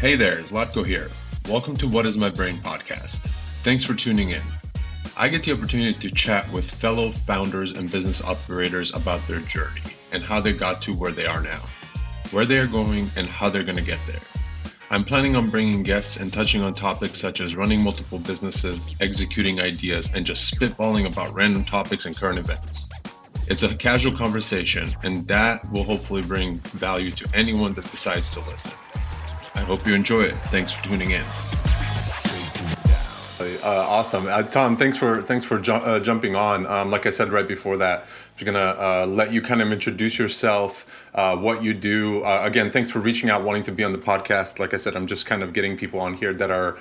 Hey there, Zlatko here. Welcome to What is My Brain podcast. Thanks for tuning in. I get the opportunity to chat with fellow founders and business operators about their journey and how they got to where they are now, where they are going, and how they're going to get there. I'm planning on bringing guests and touching on topics such as running multiple businesses, executing ideas, and just spitballing about random topics and current events. It's a casual conversation, and that will hopefully bring value to anyone that decides to listen. I hope you enjoy it. Thanks for tuning in. Awesome. Tom, thanks for jumping on. Like I said right before that, I'm just going to let you kind of introduce yourself, what you do. Again, thanks for reaching out, wanting to be on the podcast. Like I said, I'm just kind of getting people on here that are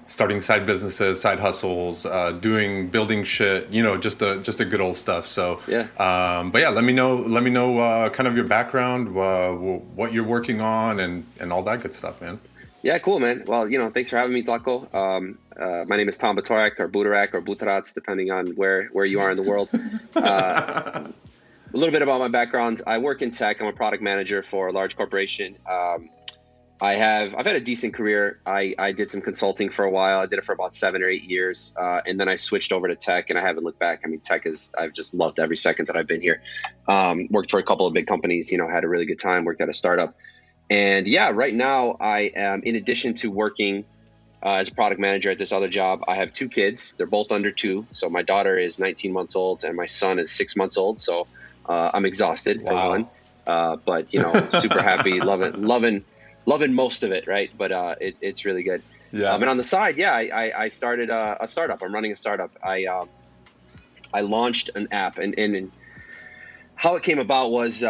starting side businesses, side hustles, building shit, just the good old stuff. So, yeah. But yeah, let me know kind of your background, what you're working on and all that good stuff, man. Yeah, cool, man. Well, thanks for having me, Zlatko. My name is Tom Butorac or Butorac, depending on where you are in the world. A little bit about my background. I work in tech. I'm a product manager for a large corporation. I've had a decent career. I did some consulting for a while. I did it for about 7 or 8 years. And then I switched over to tech and I haven't looked back. I mean, I've just loved every second that I've been here. Worked for a couple of big companies, had a really good time, worked at a startup. And yeah, right now I am, in addition to working as a product manager at this other job, I have 2 kids. They're both under 2. So my daughter is 19 months old and my son is 6 months old. So I'm exhausted for one, but super happy, loving most of it. Right. But it's really good. Yeah. And on the side, I started a startup. I'm running a startup. I launched an app and how it came about was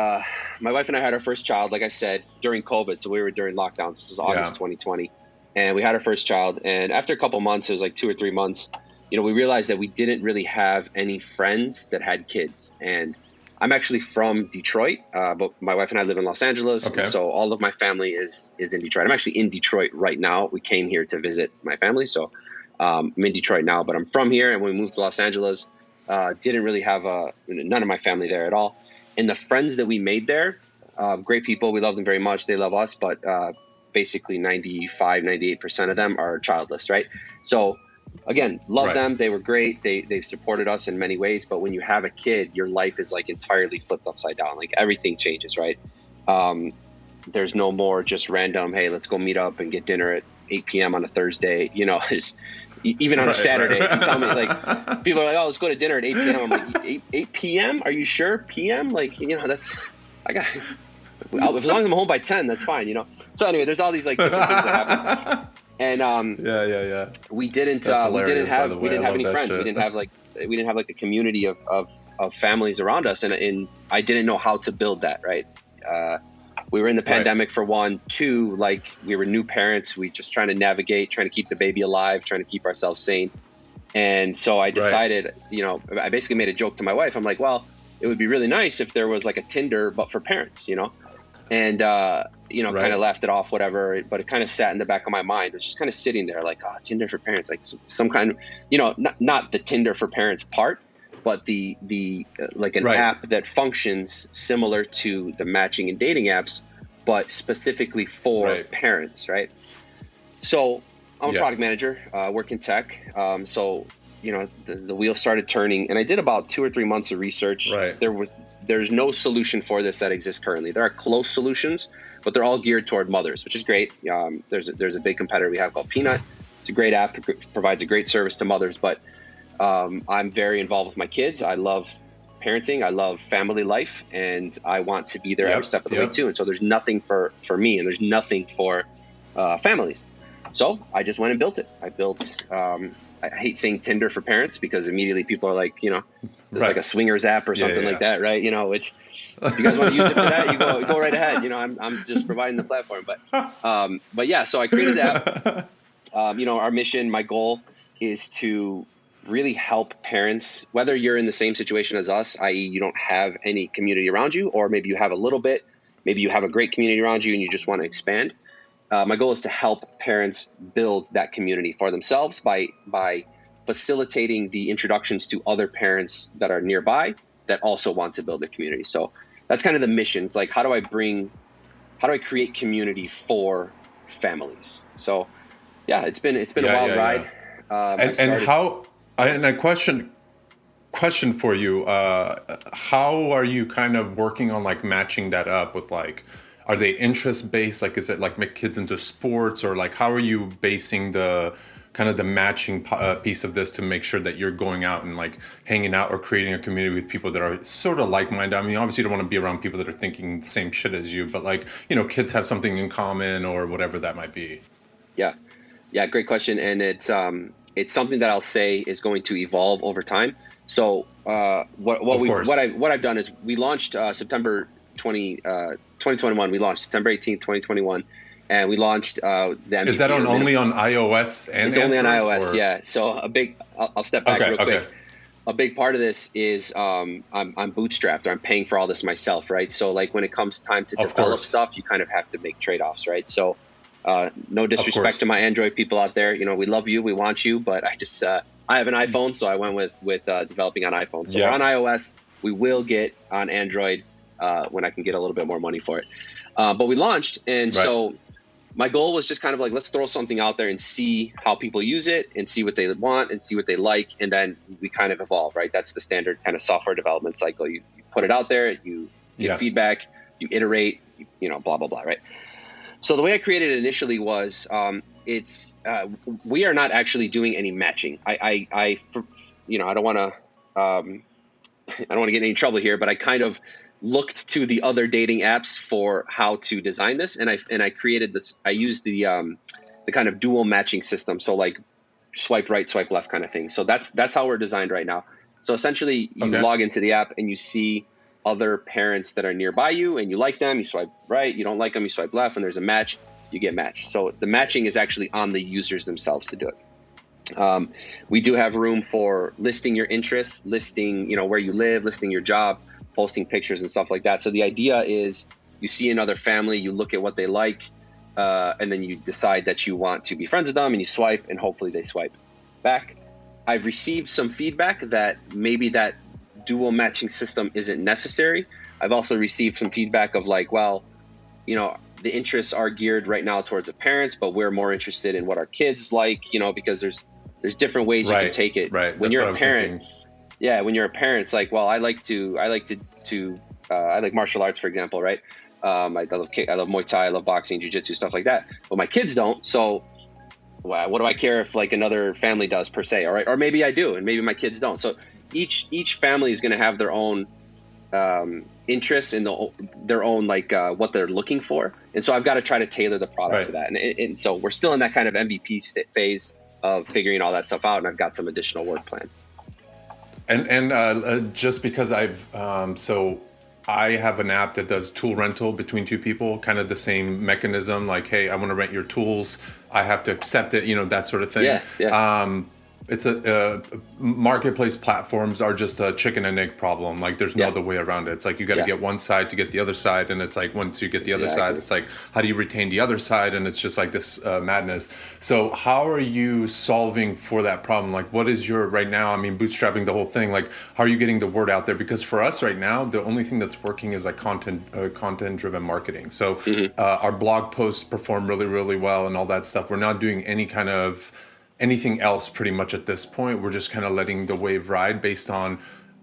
my wife and I had our first child, like I said, during COVID. So we were during lockdowns. This was August 2020. And we had our first child. And after a couple months, it was like 2 or 3 months, we realized that we didn't really have any friends that had kids. And I'm actually from Detroit, but my wife and I live in Los Angeles. Okay. So all of my family is in Detroit. I'm actually in Detroit right now. We came here to visit my family. So I'm in Detroit now, but I'm from here. And when we moved to Los Angeles, didn't really have none of my family there at all. And the friends that we made there, great people. We love them very much. They love us, but basically 98% of them are childless, right? So again, love them. They were great. They've supported us in many ways. But when you have a kid, your life is like entirely flipped upside down. Like everything changes, right? There's no more just random, hey, let's go meet up and get dinner at 8 p.m. on a Thursday. Even on a Saturday, if you tell me, like, people are like, oh, let's go to dinner at 8 p.m. I'm like, 8 p.m.? Are you sure? PM? Like, as long as I'm home by 10, that's fine, So anyway, there's all these like different things that happen. And we didn't have any friends. Shit. We didn't have like the community of families around us, and I didn't know how to build that, right? We were in the pandemic for 1, 2, like we were new parents. We just trying to navigate, trying to keep the baby alive, trying to keep ourselves sane. And so I decided, I basically made a joke to my wife. I'm like, well, it would be really nice if there was like a Tinder, but for parents, and, kind of laughed it off, whatever, but it kind of sat in the back of my mind. It was just kind of sitting there like, Tinder for parents, like some kind of, not the Tinder for parents part, but the like an app that functions similar to the matching and dating apps, but specifically for parents, right? So I'm a product manager, work in tech. So the wheel started turning, and I did about 2 or 3 months of research. Right. There's no solution for this that exists currently. There are close solutions, but they're all geared toward mothers, which is great. There's a big competitor we have called Peanut. It's a great app, provides a great service to mothers, but I'm very involved with my kids. I love parenting. I love family life, and I want to be there every step of the way too. And so there's nothing for me, and there's nothing for families. So I just went and built it. I built, I hate saying Tinder for parents because immediately people are like, it's like a swingers app or something like that, right? Which if you guys want to use it for that, you go right ahead. I'm just providing the platform, but yeah, so I created that. Our mission, my goal is to really help parents, whether you're in the same situation as us, i.e. you don't have any community around you, or maybe you have a little bit, maybe you have a great community around you and you just want to expand. My goal is to help parents build that community for themselves by facilitating the introductions to other parents that are nearby that also want to build a community. So that's kind of the mission. It's like, how do I create community for families. So yeah, it's been a wild ride. And a question for you, how are you kind of working on like matching that up with like, are they interest based? Like, is it like make kids into sports, or like how are you basing the kind of the matching piece of this to make sure that you're going out and like hanging out or creating a community with people that are sort of like-minded? I mean, obviously you don't want to be around people that are thinking the same shit as you, but like, you know, kids have something in common or whatever that might be. Yeah. Yeah. Great question. And it's something that I'll say is going to evolve over time. So what I've done is we launched September 2021. We launched September 18th, 2021. And we launched the MVP. Is that only on iOS and it's Android? It's only on iOS, or? Yeah. So I'll step back real quick. A big part of this is I'm bootstrapped, or I'm paying for all this myself, right? So like when it comes time to develop stuff, you kind of have to make trade-offs, right? So no disrespect to my Android people out there. You know, we love you, we want you, but I have an iPhone, so I went with developing on iPhone. So we're on iOS. We will get on Android when I can get a little bit more money for it. But we launched, and so my goal was just kind of like, let's throw something out there and see how people use it and see what they want and see what they like. And then we kind of evolve, right? That's the standard kind of software development cycle. You put it out there, you get feedback, you iterate, you know, blah, blah, blah, right? So the way I created it initially was we are not actually doing any matching. I don't want to get in any trouble here, but I kind of looked to the other dating apps for how to design this, and I created this. I used the kind of dual matching system, so like swipe right, swipe left kind of thing. So that's how we're designed right now. So essentially, you log into the app and you see other parents that are nearby you, and you like them, you swipe right. You don't like them, you swipe left, and there's a match. You get matched. So the matching is actually on the users themselves to do it. We do have room for listing your interests, listing, you know, where you live, listing your job, posting pictures and stuff like that. So the idea is you see another family, you look at what they like, and then you decide that you want to be friends with them, and you swipe, and hopefully they swipe back. I've received some feedback that maybe that dual matching system isn't necessary. I've also received some feedback of like, well, you know, the interests are geared right now towards the parents, but we're more interested in what our kids like, you know, because there's different ways you can take it. Right. When you're a parent, when you're a parent, it's like, well, I like martial arts, for example, right? I love Muay Thai, I love boxing, jiu-jitsu, stuff like that. But my kids don't. So what do I care if like another family does per se? All right. Or maybe I do, and maybe my kids don't. So each family is going to have their own interests and their own like what they're looking for. And so I've got to try to tailor the product to that. And so we're still in that kind of MVP phase of figuring all that stuff out. And I've got some additional work planned. And just because I have an app that does tool rental between two people, kind of the same mechanism, like, hey, I want to rent your tools. I have to accept it, you know, that sort of thing. Yeah. It's marketplace platforms are just a chicken and egg problem. Like there's no other way around it. It's like you got to get one side to get the other side, and it's like once you get the other side, it's like how do you retain the other side? And it's just like this madness. So how are you solving for that problem? Like what is your right now? I mean, bootstrapping the whole thing. Like how are you getting the word out there? Because for us right now, the only thing that's working is like content driven marketing. So our blog posts perform really, really well and all that stuff. We're not doing anything else pretty much at this point. We're just kind of letting the wave ride based on,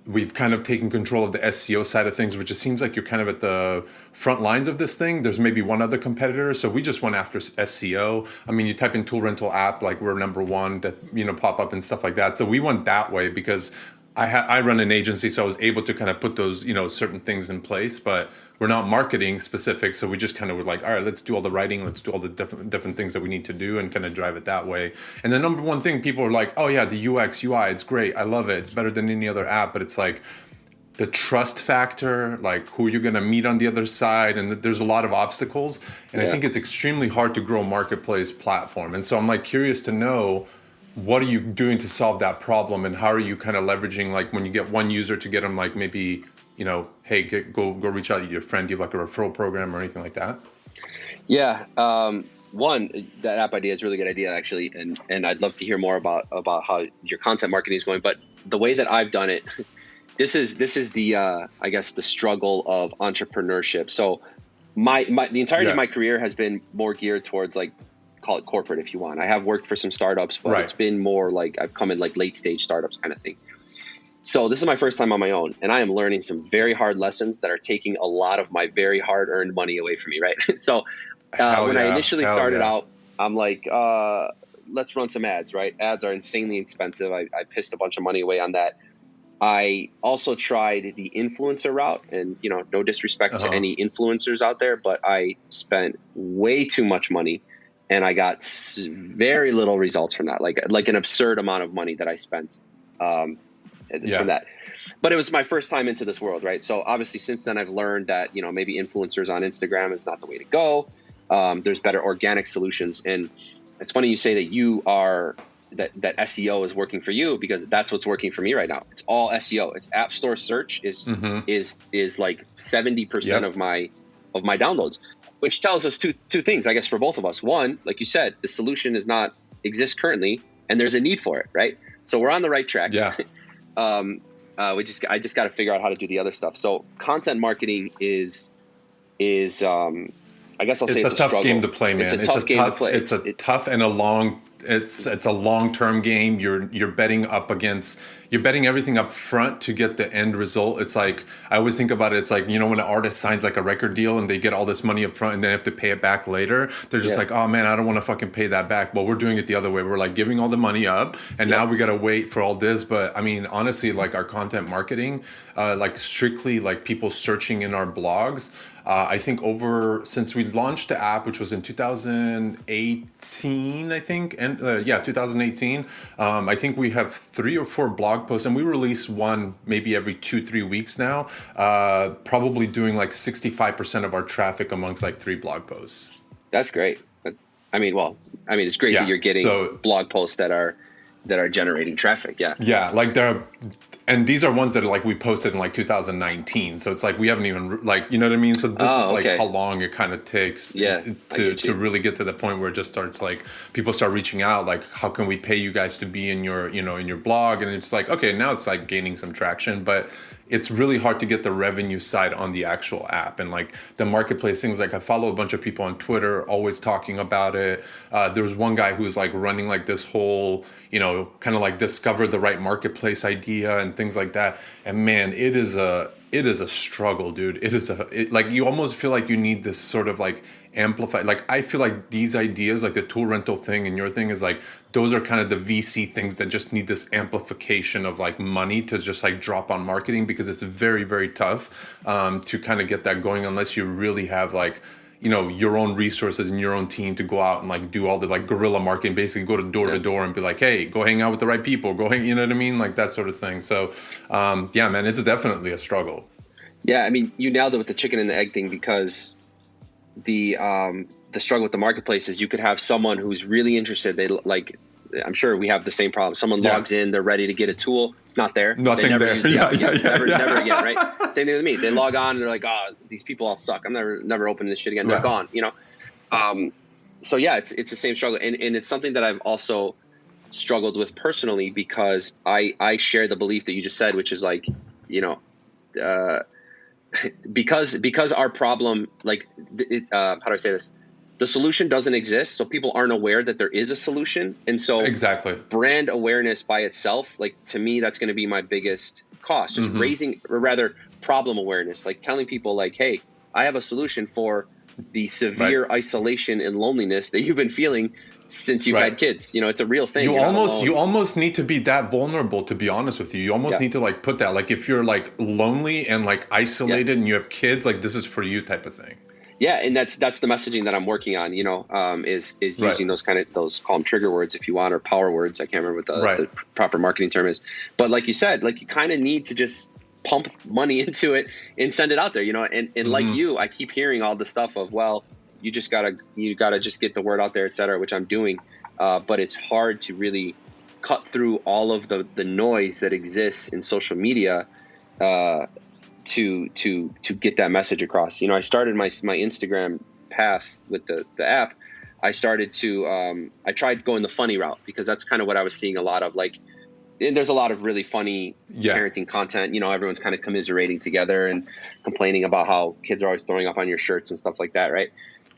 we've kind of taken control of the SEO side of things, which it seems like you're kind of at the front lines of this thing. There's maybe one other competitor. So we just went after SEO. I mean, you type in tool rental app, like we're number one that, you know, pop up and stuff like that. So we went that way because I run an agency, so I was able to kind of put those, you know, certain things in place, but we're not marketing specific. So we just kind of were like, all right, let's do all the writing. Let's do all the different things that we need to do and kind of drive it that way. And the number one thing, people are like, oh yeah, the UX, UI, it's great. I love it. It's better than any other app. But it's like the trust factor, like who you're going to meet on the other side. And there's a lot of obstacles. And I think it's extremely hard to grow a marketplace platform. And so I'm like curious to know, what are you doing to solve that problem, and how are you kind of leveraging, like when you get one user to get them, like maybe, you know, hey, go reach out to your friend. Do you have like a referral program or anything like that? Yeah. One, that app idea is a really good idea actually. And I'd love to hear more about how your content marketing is going, but the way that I've done it, this is the, I guess the struggle of entrepreneurship. So the entirety of my career has been more geared towards like, call it corporate if you want. I have worked for some startups, but it's been more like I've come in like late stage startups kind of thing. So this is my first time on my own, and I am learning some very hard lessons that are taking a lot of my very hard earned money away from me. Right. So when I initially started out, I'm like, let's run some ads, right? Ads are insanely expensive. I pissed a bunch of money away on that. I also tried the influencer route, and no disrespect to any influencers out there, but I spent way too much money and I got very little results from that. Like an absurd amount of money that I spent from that. But it was my first time into this world, right? So obviously since then I've learned that, maybe influencers on Instagram is not the way to go. There's better organic solutions. And it's funny you say that you are that SEO is working for you, because that's what's working for me right now. It's all SEO. It's App Store search is like 70% of my downloads, which tells us two things, I guess, for both of us. One, like you said, the solution exists currently, and there's a need for it, right? So we're on the right track. Yeah. I just got to figure out how to do the other stuff. So content marketing is I guess I'll say it's a tough struggle. Game to play, man. It's a tough game to play. It's a tough and a long. It's a long-term game. You're betting everything up front to get the end result. It's like, I always think about it. It's like, when an artist signs like a record deal and they get all this money up front and they have to pay it back later. They're just like, oh man, I don't want to fucking pay that back. Well, we're doing it the other way. We're like giving all the money up, and now we got to wait for all this. But I mean, honestly, like our content marketing, like strictly like people searching in our blogs, I think since we launched the app, which was in 2018, I think, and 2018, I think we have 3 or 4 blog posts, and we release one maybe every 2-3 weeks now, probably doing like 65% of our traffic amongst like 3 blog posts. That's great. It's great that you're getting blog posts that are generating traffic. Yeah, like and these are ones that are like we posted in like 2019, so it's like we haven't even like, you know what I mean? So this is like how long it kind of takes to really get to the point where it just starts, like people start reaching out, like how can we pay you guys to be in your in your blog, and it's like, okay, now it's like gaining some traction, but it's really hard to get the revenue side on the actual app. And like the marketplace things, like I follow a bunch of people on Twitter always talking about it. There was one guy who's like running like this whole, kind of like discover the right marketplace idea and things like that. And man, it is a struggle, dude. Like you almost feel like you need this sort of like amplify. Like I feel like these ideas, like the tool rental thing and your thing, is like those are kind of the VC things that just need this amplification of like money to just like drop on marketing, because it's very, very tough to kind of get that going unless you really have like, your own resources and your own team to go out and like do all the like guerrilla marketing, basically go to door to door and be like, hey, go hang out with the right people, you know what I mean? Like that sort of thing. So man, it's definitely a struggle. Yeah. I mean, you nailed it with the chicken and the egg thing, because the struggle with the marketplace is you could have someone who's really interested. They like, I'm sure we have the same problem. Someone logs in, they're ready to get a tool. It's not there. Nothing there. Never again, right? Same thing with me. They log on and they're like, oh, these people all suck. I'm never opening this shit again. They're gone, So yeah, it's the same struggle. And it's something that I've also struggled with personally, because I share the belief that you just said, which is like, because our problem, like, how do I say this? The solution doesn't exist, so people aren't aware that there is a solution. And so exactly, brand awareness by itself, like to me, that's going to be my biggest cost, just raising, or rather problem awareness, like telling people like, hey, I have a solution for the severe isolation and loneliness that you've been feeling since you've had kids. It's a real thing. You almost need to be that vulnerable, to be honest with you. You almost need to like put that, like if you're like lonely and like isolated and you have kids, like this is for you type of thing. Yeah, and that's the messaging that I'm working on, is using those call them trigger words if you want, or power words. I can't remember what the proper marketing term is. But like you said, like you kind of need to just pump money into it and send it out there, and like you, I keep hearing all the stuff of, well, you gotta just get the word out there, et cetera, which I'm doing. But it's hard to really cut through all of the noise that exists in social media, to get that message across. I started my Instagram path with the app. I started to I tried going the funny route, because that's kind of what I was seeing a lot of. Like and there's a lot of really funny parenting content. Everyone's kind of commiserating together and complaining about how kids are always throwing up on your shirts and stuff like that, right?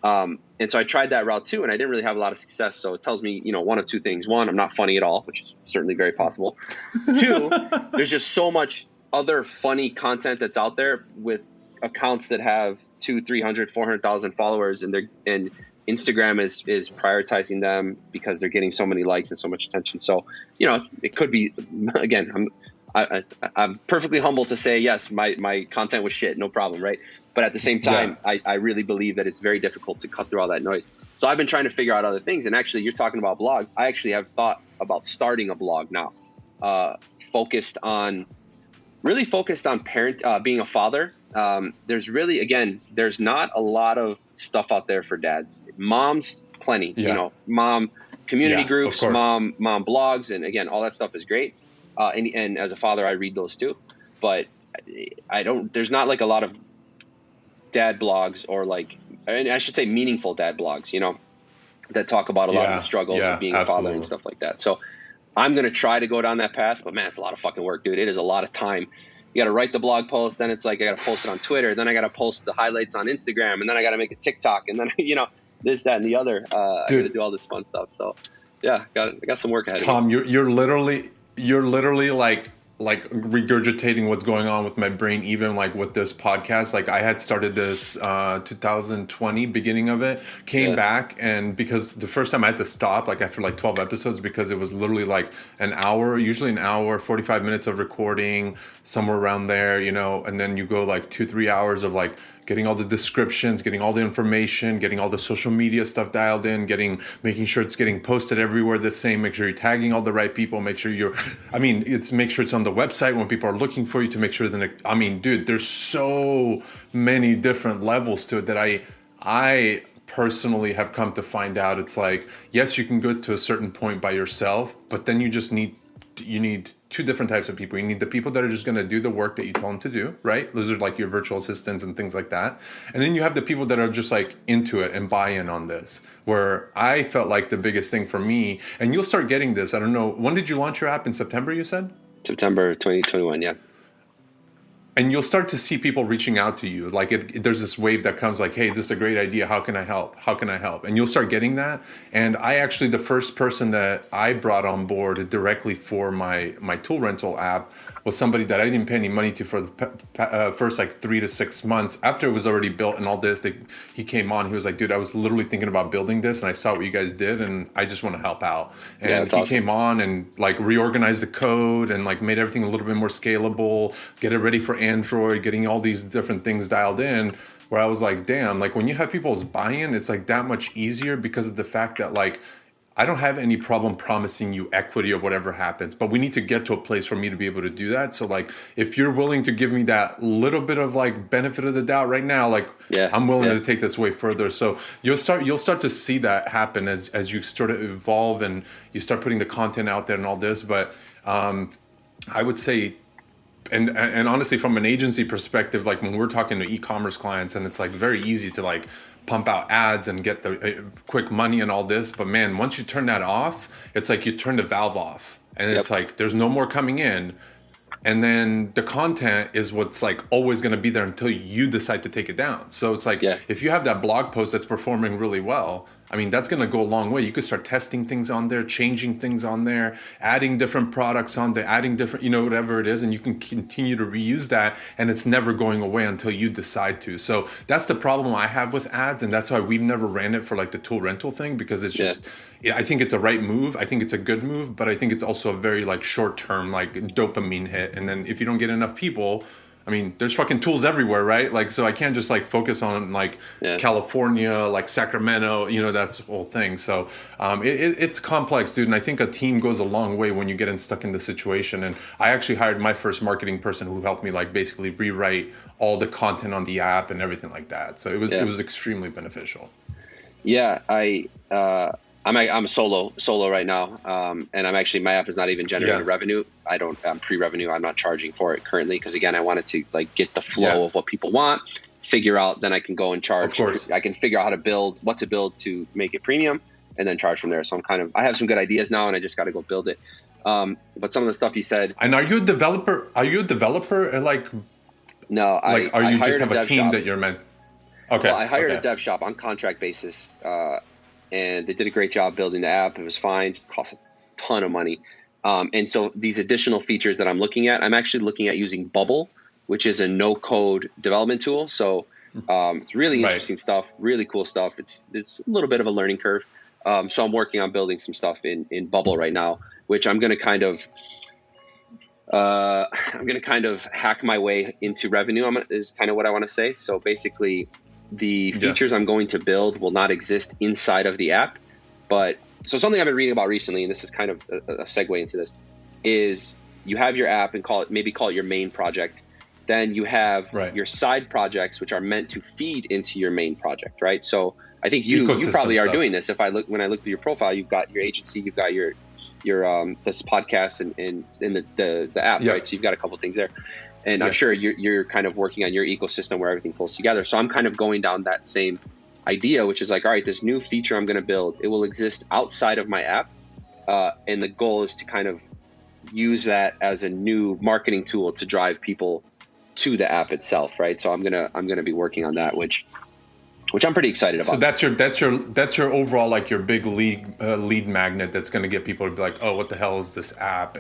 And so I tried that route too, and I didn't really have a lot of success. So it tells me, one of two things. One, I'm not funny at all, which is certainly very possible. Two, there's just so much other funny content that's out there with accounts that have 200, 300, 400,000 followers, and Instagram is prioritizing them because they're getting so many likes and so much attention. So, it could be, again, I'm perfectly humble to say, yes, my content was shit, no problem, right? But at the same time, I really believe that it's very difficult to cut through all that noise. So I've been trying to figure out other things. And actually, you're talking about blogs. I actually have thought about starting a blog now, focused on being a father. There's not a lot of stuff out there for dads. Moms, plenty, mom community groups, mom blogs. And again, all that stuff is great. And as a father, I read those too, but there's not like a lot of dad blogs and I should say meaningful dad blogs, that talk about a lot of the struggles of being a father and stuff like that. So I'm going to try to go down that path, but man, it's a lot of fucking work, dude. It is a lot of time. You got to write the blog post. Then it's like, I got to post it on Twitter. Then I got to post the highlights on Instagram, and then I got to make a TikTok, and then, this, that, and the other, I got to do all this fun stuff. So yeah, I got some work ahead Tom, of me. You're literally like regurgitating what's going on with my brain, even like with this podcast. Like I had started this 2020, beginning of it, came back, and because the first time I had to stop like after like 12 episodes because it was literally like usually an hour, 45 minutes of recording, somewhere around there, and then you go like 2-3 hours of like getting all the descriptions, getting all the information, getting all the social media stuff dialed in, making sure it's getting posted everywhere the same, make sure you're tagging all the right people, make sure make sure it's on the website when people are looking for you to make sure dude, there's so many different levels to it that I personally have come to find out it's like, yes, you can go to a certain point by yourself, but then you need two different types of people. You need the people that are just going to do the work that you tell them to do, right? Those are like your virtual assistants and things like that. And then you have the people that are just like into it and buy in on this, where I felt like the biggest thing for me, and you'll start getting this. I don't know. When did you launch your app? In September, you said? September 2021, yeah. And you'll start to see people reaching out to you. Like there's this wave that comes like, hey, this is a great idea. How can I help? How can I help? And you'll start getting that. And the first person that I brought on board directly for my tool rental app was somebody that I didn't pay any money to for the first like 3 to 6 months. After it was already built and all this, he came on. He was like, dude, I was literally thinking about building this and I saw what you guys did and I just want to help out. And he came on and like reorganized the code and like made everything a little bit more scalable, get it ready for Android, getting all these different things dialed in, where I was like, damn, like when you have people's buy-in, it's like that much easier because of the fact that like, I don't have any problem promising you equity or whatever happens, but we need to get to a place for me to be able to do that. So like, if you're willing to give me that little bit of like benefit of the doubt right now, like I'm willing to take this way further. So you'll start to see that happen as you start to evolve and you start putting the content out there and all this. But I would say, and honestly, from an agency perspective, like when we're talking to e-commerce clients, and it's like very easy to like pump out ads and get the quick money and all this. But man, once you turn that off, it's like you turn the valve off and it's like there's no more coming in. And then the content is what's like always going to be there until you decide to take it down. So it's like if you have that blog post that's performing really well, I mean, that's going to go a long way. You could start testing things on there, changing things on there, adding different products on there, adding different, whatever it is. And you can continue to reuse that. And it's never going away until you decide to. So that's the problem I have with ads. And that's why we've never ran it for like the tool rental thing, because it's just, I think it's a right move. I think it's a good move, but I think it's also a very like short term, like dopamine hit. And then if you don't get enough people, I mean, there's fucking tools everywhere, right? Like, so I can't just like focus on like California, like Sacramento, that's the whole thing. So it's complex, dude. And I think a team goes a long way when you get stuck in the situation. And I actually hired my first marketing person who helped me like basically rewrite all the content on the app and everything like that. So it was extremely beneficial. Yeah, I'm solo right now, and my app is not even generating revenue. I'm pre-revenue. I'm not charging for it currently because again, I wanted to like get the flow of what people want, figure out, then I can go and charge. Of course. I can figure out what to build to make it premium, and then charge from there. So I have some good ideas now, and I just got to go build it. But some of the stuff you said. And are you a developer? Like, No, like, are I you hired just have a team shop. that you're meant? Okay. Well, I hired okay. a dev shop on contract basis, and they did a great job building the app. It was fine. It cost a ton of money. And so these additional features that I'm looking at, I'm actually looking at using Bubble, which is a no-code development tool. So it's really interesting stuff, really cool stuff. It's a little bit of a learning curve. So I'm working on building some stuff in Bubble right now, which I'm going to kind of hack my way into revenue. Is kind of what I want to say. So basically, the features I'm going to build will not exist inside of the app, but so something I've been reading about recently, and this is kind of a segue into this, is you have your app and call it your main project. Then you have your side projects, which are meant to feed into your main project, right? So I think you probably are doing this. When I look through your profile, you've got your agency, you've got your this podcast and the app, right? So you've got a couple of things there. And I'm sure you're kind of working on your ecosystem where everything flows together. So I'm kind of going down that same idea, which is like, all right, this new feature I'm going to build, it will exist outside of my app. And the goal is to kind of use that as a new marketing tool to drive people to the app itself. Right. So I'm going to be working on that, which I'm pretty excited about. So that's your overall, like your big lead magnet that's going to get people to be like, oh, what the hell is this app?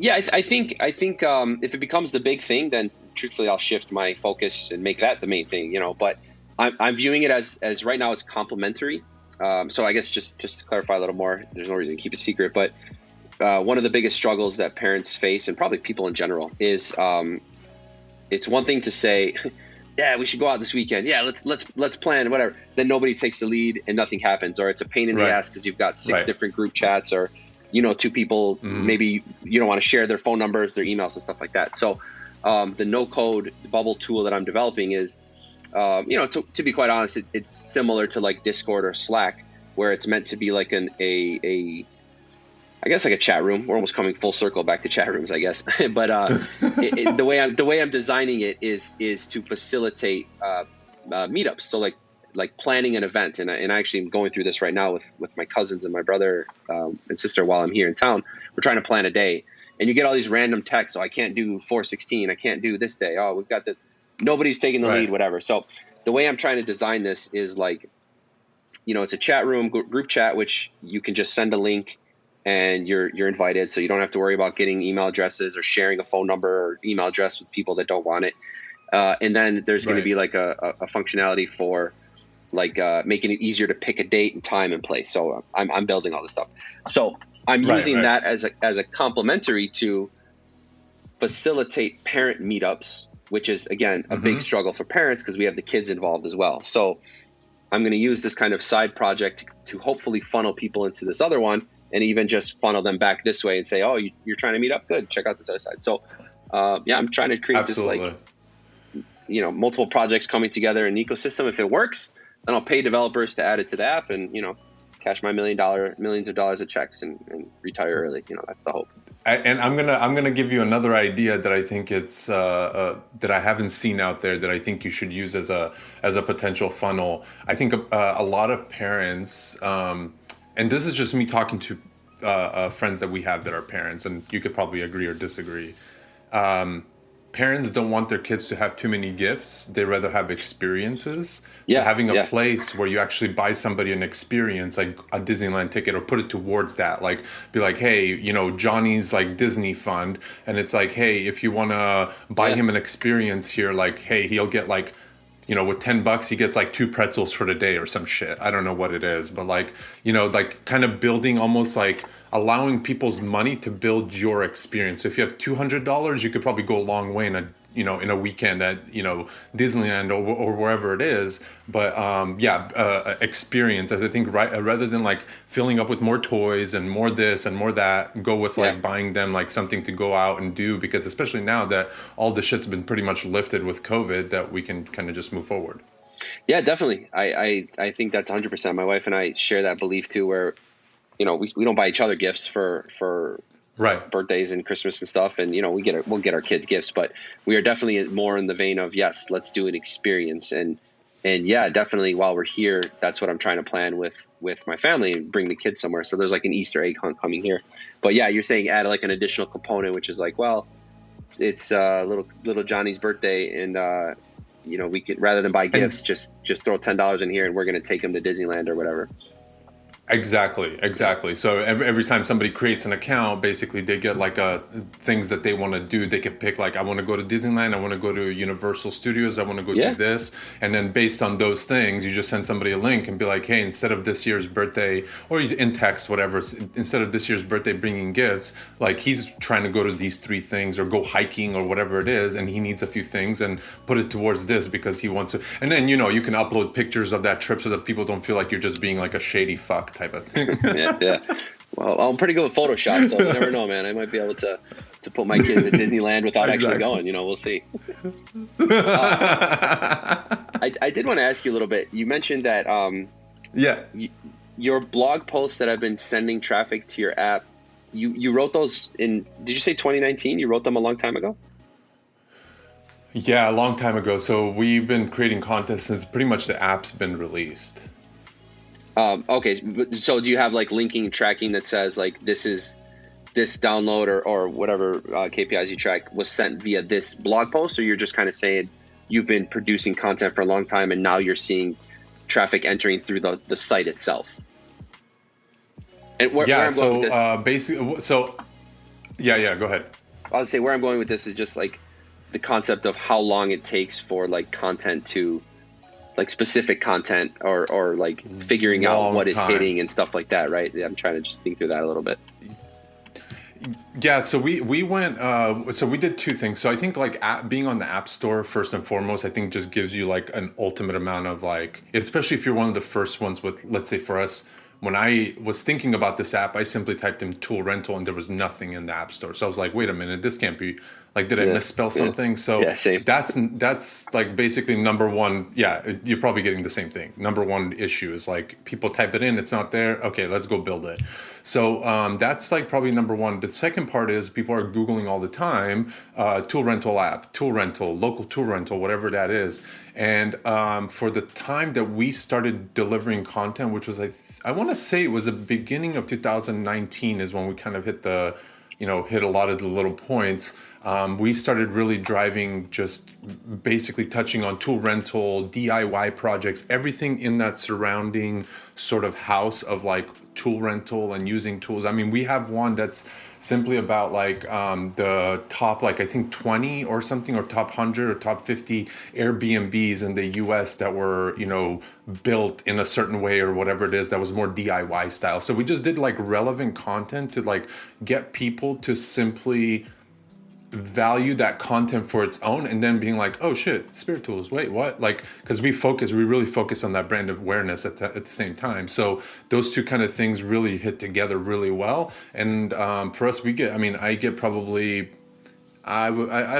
Yeah, I think if it becomes the big thing, then truthfully I'll shift my focus and make that the main thing, but I'm viewing it as right now it's complementary. So I guess just to clarify a little more, there's no reason to keep it secret, but one of the biggest struggles that parents face, and probably people in general, is it's one thing to say, yeah, we should go out this weekend. Yeah, let's plan whatever. Then nobody takes the lead and nothing happens, or it's a pain in the ass because you've got 6 different group chats, or 2 people, maybe you don't want to share their phone numbers, their emails and stuff like that. So the no-code Bubble tool that I'm developing is, to be quite honest, it's similar to like Discord or Slack, where it's meant to be like I guess like a chat room. We're almost coming full circle back to chat rooms, I guess. But the way I'm designing it is to facilitate meetups. So like planning an event, and I actually am going through this right now with my cousins and my brother and sister while I'm here in town. We're trying to plan a day, and you get all these random texts. Oh, I can't do 4/16. I can't do this day. Oh, we've got the nobody's taking the lead, whatever. So the way I'm trying to design this is like, it's a chat room, group chat, which you can just send a link and you're invited. So you don't have to worry about getting email addresses or sharing a phone number or email address with people that don't want it. And then there's going to be like a functionality for like making it easier to pick a date and time and place. So I'm building all this stuff. So I'm using that as a complementary to facilitate parent meetups, which is, again, a big struggle for parents because we have the kids involved as well. So I'm going to use this kind of side project to hopefully funnel people into this other one, and even just funnel them back this way and say, oh, you're trying to meet up? Good. Check out this other side. So I'm trying to create this multiple projects coming together in an ecosystem. If it works, then I'll pay developers to add it to the app and, cash my millions of dollars of checks and retire early. That's the hope. And I'm gonna give you another idea that I think it's that I haven't seen out there that I think you should use as a potential funnel. I think a lot of parents, and this is just me talking to friends that we have that are parents, and you could probably agree or disagree. Parents don't want their kids to have too many gifts. They rather have experiences. So having a place where you actually buy somebody an experience, like a Disneyland ticket, or put it towards that, like be like, hey, Johnny's like Disney fund. And it's like, hey, if you want to buy him an experience here, like, hey, he'll get like, with $10, he gets like 2 pretzels for the day or some shit. I don't know what it is, but like, like kind of building almost like allowing people's money to build your experience. So if you have $200, you could probably go a long way in a weekend at, Disneyland or wherever it is. But experience, as I think, rather than like filling up with more toys and more this and more that, go with like buying them like something to go out and do, because especially now that all the shit's been pretty much lifted with COVID, that we can kind of just move forward. Yeah, definitely. I think that's 100%. My wife and I share that belief too, where, we don't buy each other gifts for birthdays and Christmas and stuff. And, we'll get our kids gifts, but we are definitely more in the vein of, yes, let's do an experience. And yeah, definitely while we're here, that's what I'm trying to plan with my family and bring the kids somewhere. So there's like an Easter egg hunt coming here. But yeah, you're saying add like an additional component, which is like, well, it's little Johnny's birthday, and we could, rather than buy gifts, just throw $10 in here, and we're going to take him to Disneyland or whatever. Exactly. So every time somebody creates an account, basically they get like things that they want to do. They can pick like, I want to go to Disneyland, I want to go to Universal Studios, I want to go do this. And then based on those things, you just send somebody a link and be like, hey, instead of this year's birthday, or in text, whatever, instead of this year's birthday bringing gifts, like he's trying to go to these 3 things or go hiking or whatever it is, and he needs a few things, and put it towards this because he wants to. And then, you can upload pictures of that trip so that people don't feel like you're just being like a shady fuck type of thing. Yeah. Well, I'm pretty good with Photoshop, so you never know, man. I might be able to put my kids at Disneyland without actually going. We'll see. I did want to ask you a little bit. You mentioned that your blog posts that have been sending traffic to your app, you wrote those in, did you say 2019? You wrote them a long time ago? Yeah, a long time ago. So we've been creating content since pretty much the app's been released. Okay, so do you have like linking tracking that says like this download or whatever KPIs you track was sent via this blog post, or you're just kind of saying you've been producing content for a long time and now you're seeing traffic entering through the site itself? And where I'm going with this, basically, so yeah, go ahead. I would say where I'm going with this is just like the concept of how long it takes for like content to, like specific content or like figuring out what is hitting and stuff like that, right? Yeah, I'm trying to just think through that a little bit. Yeah, so we went, so we did 2 things. So I think like being on the App Store, first and foremost, I think just gives you like an ultimate amount of like, especially if you're one of the first ones with, let's say for us, when I was thinking about this app, I simply typed in tool rental and there was nothing in the App Store. So I was like, wait a minute, this can't be, like, did I misspell something? So that's like basically number one. Yeah, you're probably getting the same thing. Number one issue is like people type it in, it's not there. Okay, let's go build it. So that's like probably number one. The second part is people are Googling all the time, tool rental app, tool rental, local tool rental, whatever that is. And for the time that we started delivering content, which was I want to say it was the beginning of 2019 is when we kind of hit hit a lot of the little points. We started really driving, just basically touching on tool rental, DIY projects, everything in that surrounding sort of house of like tool rental and using tools. I mean, we have one that's simply about like the top, like I think 20 or something, or top 100 or top 50 Airbnbs in the US that were, built in a certain way or whatever it is that was more DIY style. So we just did like relevant content to like get people to simply value that content for its own, and then being like, oh shit, Spirit Tools, wait, what? Like, because we really focus on that brand awareness at the same time. So those 2 kind of things really hit together really well. And for us, I get probably, I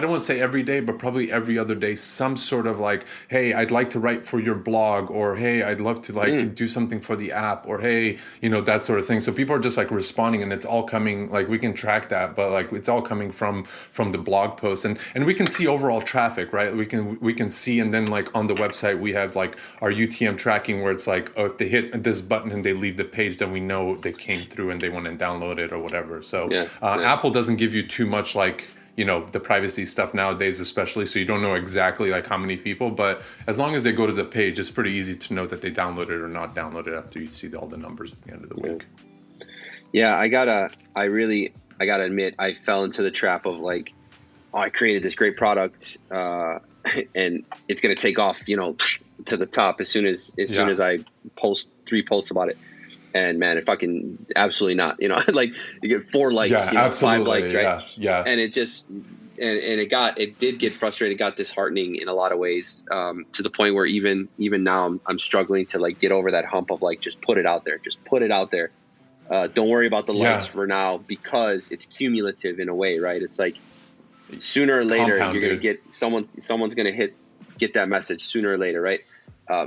don't want to say every day, but probably every other day, some sort of like, hey, I'd like to write for your blog, or hey, I'd love to like do something for the app, or hey, that sort of thing. So people are just like responding, and it's all coming, like we can track that, but like it's all coming from the blog post, and we can see overall traffic, right? We can see, and then like on the website we have like our UTM tracking where it's like, oh, if they hit this button and they leave the page, then we know they came through and they went and downloaded it or whatever. So Apple doesn't give you too much like the privacy stuff nowadays, especially, so you don't know exactly like how many people, but as long as they go to the page, it's pretty easy to know that they downloaded or not downloaded after you see all the numbers at the end of the week. Yeah, I gotta admit, I fell into the trap of like, oh, I created this great product, and it's gonna take off, to the top as soon as I post 3 posts about it. And man, if I can, absolutely not, like you get 4 likes, 5 likes, right? Yeah. And it just, it did get frustrating, it got disheartening in a lot of ways, to the point where even now I'm struggling to like get over that hump of like, just put it out there. Don't worry about the likes for now, because it's cumulative in a way, right? It's like sooner or later you're going to get someone's going to get that message sooner or later, right?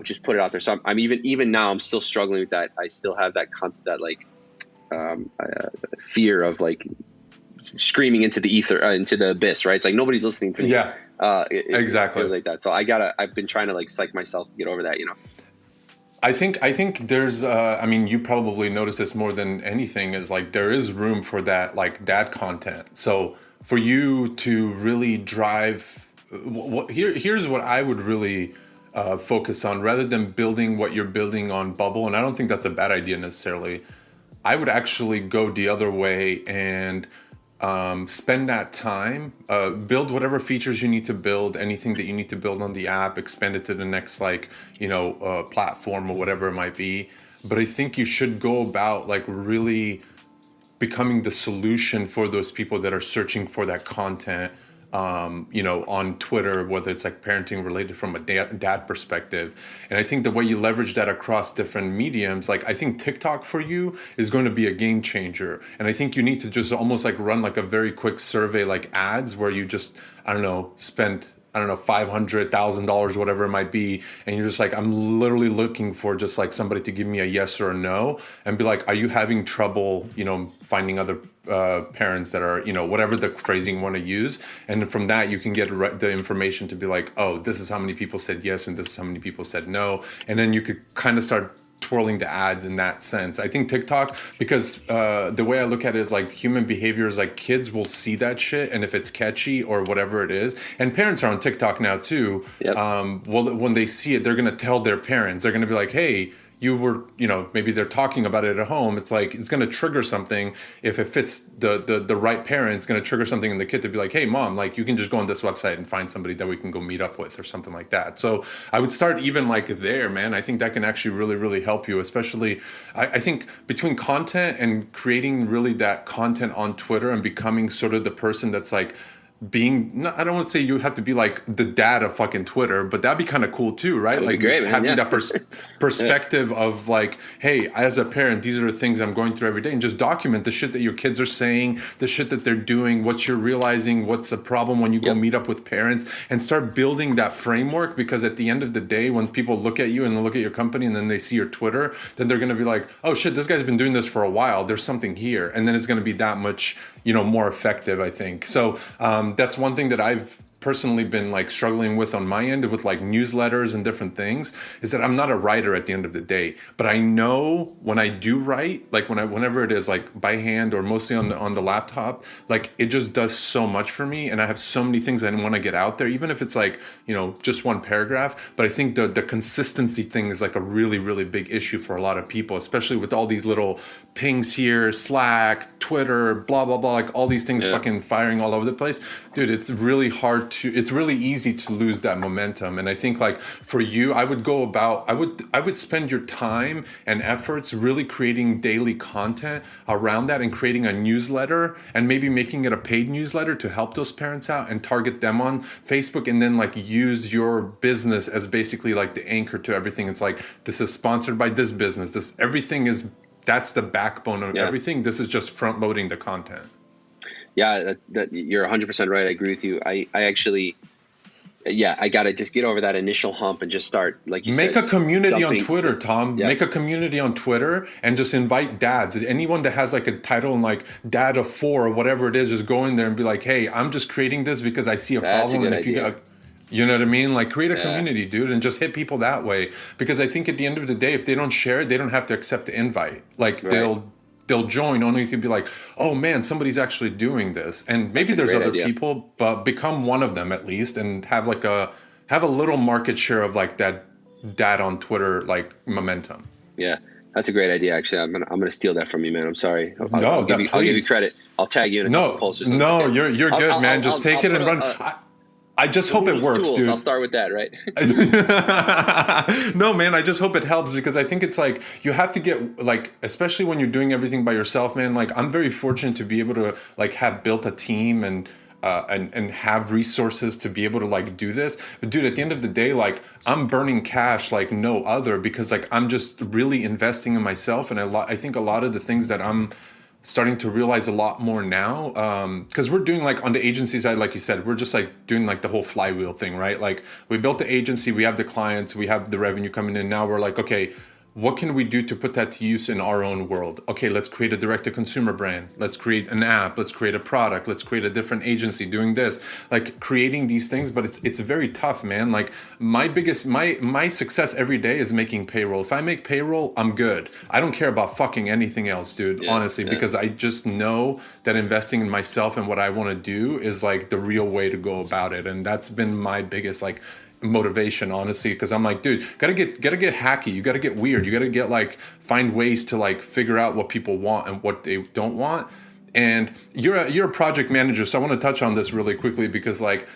Just put it out there. So I'm even now I'm still struggling with that. I still have that constant, that like fear of like screaming into the ether, into the abyss, right? It's like nobody's listening to me. It Exactly. feels like that. So I've been trying to like psych myself to get over that, you know? I think there's I mean, you probably notice this more than anything, is like there is room for that like dad content. So for you to really drive here's what I would really focus on, rather than building what you're building on bubble, and I don't think that's a bad idea necessarily. I would actually go the other way and spend that time, build whatever features you need to build, anything that you need to build on the app, expand it to the next, like, platform or whatever it might be. But I think you should go about like really becoming the solution for those people that are searching for that content, on Twitter, whether it's like parenting related from a dad perspective. And I think the way you leverage that across different mediums, like I think TikTok for you is going to be a game changer. And I think you need to just almost like run like a very quick survey, like ads, where you just, I don't know, spend, I don't know, $500,000, whatever it might be. And you're just like, I'm literally looking for just like somebody to give me a yes or a no, and be like, are you having trouble, finding other parents that are, whatever the phrasing you want to use. And from that, you can get the information to be like, oh, this is how many people said yes, and this is how many people said no. And then you could kind of start twirling the ads in that sense. I think TikTok, because the way I look at it is like human behavior is like kids will see that shit, and if it's catchy or whatever it is, and parents are on TikTok now too. Yep. Well, when they see it, they're gonna tell their parents. They're gonna be like, hey, you were, maybe they're talking about it at home. It's like, it's going to trigger something. If it fits the right parent, it's going to trigger something in the kid to be like, hey, mom, like you can just go on this website and find somebody that we can go meet up with or something like that. So I would start even like there, man. I think that can actually really, really help you, especially I think between content and creating really that content on Twitter and becoming sort of the person that's like, I don't want to say you have to be like the dad of fucking Twitter, but that'd be kind of cool too, right? Like great, man. having Yeah. that perspective of like, hey, as a parent, these are the things I'm going through every day, and just document the shit that your kids are saying, the shit that they're doing, what you're realizing, what's the problem when you go meet up with parents, and start building that framework. Because at the end of the day, when people look at you and they look at your company and then they see your Twitter, then they're going to be like, oh shit, this guy's been doing this for a while. There's something here. And then it's going to be that much, more effective, I think. So that's one thing that I've personally been like struggling with on my end with like newsletters and different things, is that I'm not a writer at the end of the day. But I know when I do write, like whenever it is like by hand or mostly on the laptop, like it just does so much for me, and I have so many things I want to get out there, even if it's like, just one paragraph. But I think the consistency thing is like a really, really big issue for a lot of people, especially with all these little pings here, Slack, Twitter, blah blah blah, like all these things fucking firing all over the place. Dude, it's really easy to lose that momentum. And I think like for you, I would spend your time and efforts really creating daily content around that, and creating a newsletter, and maybe making it a paid newsletter to help those parents out and target them on Facebook, and then like use your business as basically like the anchor to everything. It's like, this is sponsored by this business, that's the backbone of everything. This is just front loading the content. Yeah, that you're 100% right. I agree with you. I actually, I got to just get over that initial hump and just start, like you said. Make a community on Twitter, Tom. Yeah. Make a community on Twitter and just invite dads. Anyone that has like a title and like dad of 4 or whatever it is, just go in there and be like, hey, I'm just creating this because I see a problem. And if you got, you know what I mean? Like create a community, dude, and just hit people that way. Because I think at the end of the day, if they don't share it, they don't have to accept the invite. Like they'll join only to be like, oh man, somebody's actually doing this. And maybe there's other people, but become one of them at least, and have like a little market share of like that dad on Twitter, like momentum. Yeah. That's a great idea. Actually, I'm gonna steal that from you, man. I'm sorry. I'll give you credit. I'll tag you in a couple posts or something. No, you're good, man. Just take it and run. I just hope it works, tools. Dude. I'll start with that, right? No, man, I just hope it helps, because I think it's like you have to get like, especially when you're doing everything by yourself, man. Like I'm very fortunate to be able to like have built a team and have resources to be able to like do this. But dude, at the end of the day, like I'm burning cash like no other, because like I'm just really investing in myself. And I think a lot of the things that I'm starting to realize a lot more now, because we're doing like on the agency side, like you said, we're just like doing like the whole flywheel thing, right? Like we built the agency, we have the clients, we have the revenue coming in. Now we're like, okay, what can we do to put that to use in our own world? Okay, let's create a direct-to-consumer brand. Let's create an app. Let's create a product. Let's create a different agency doing this. Like creating these things, but it's very tough, man. Like my success every day is making payroll. If I make payroll, I'm good. I don't care about fucking anything else, dude. Honestly, because I just know that investing in myself and what I want to do is like the real way to go about it, and that's been my biggest like motivation, honestly, because I'm like, dude, gotta get hacky. You gotta get weird. You gotta get like find ways to like figure out what people want and what they don't want. And you're a project manager, so I want to touch on this really quickly because like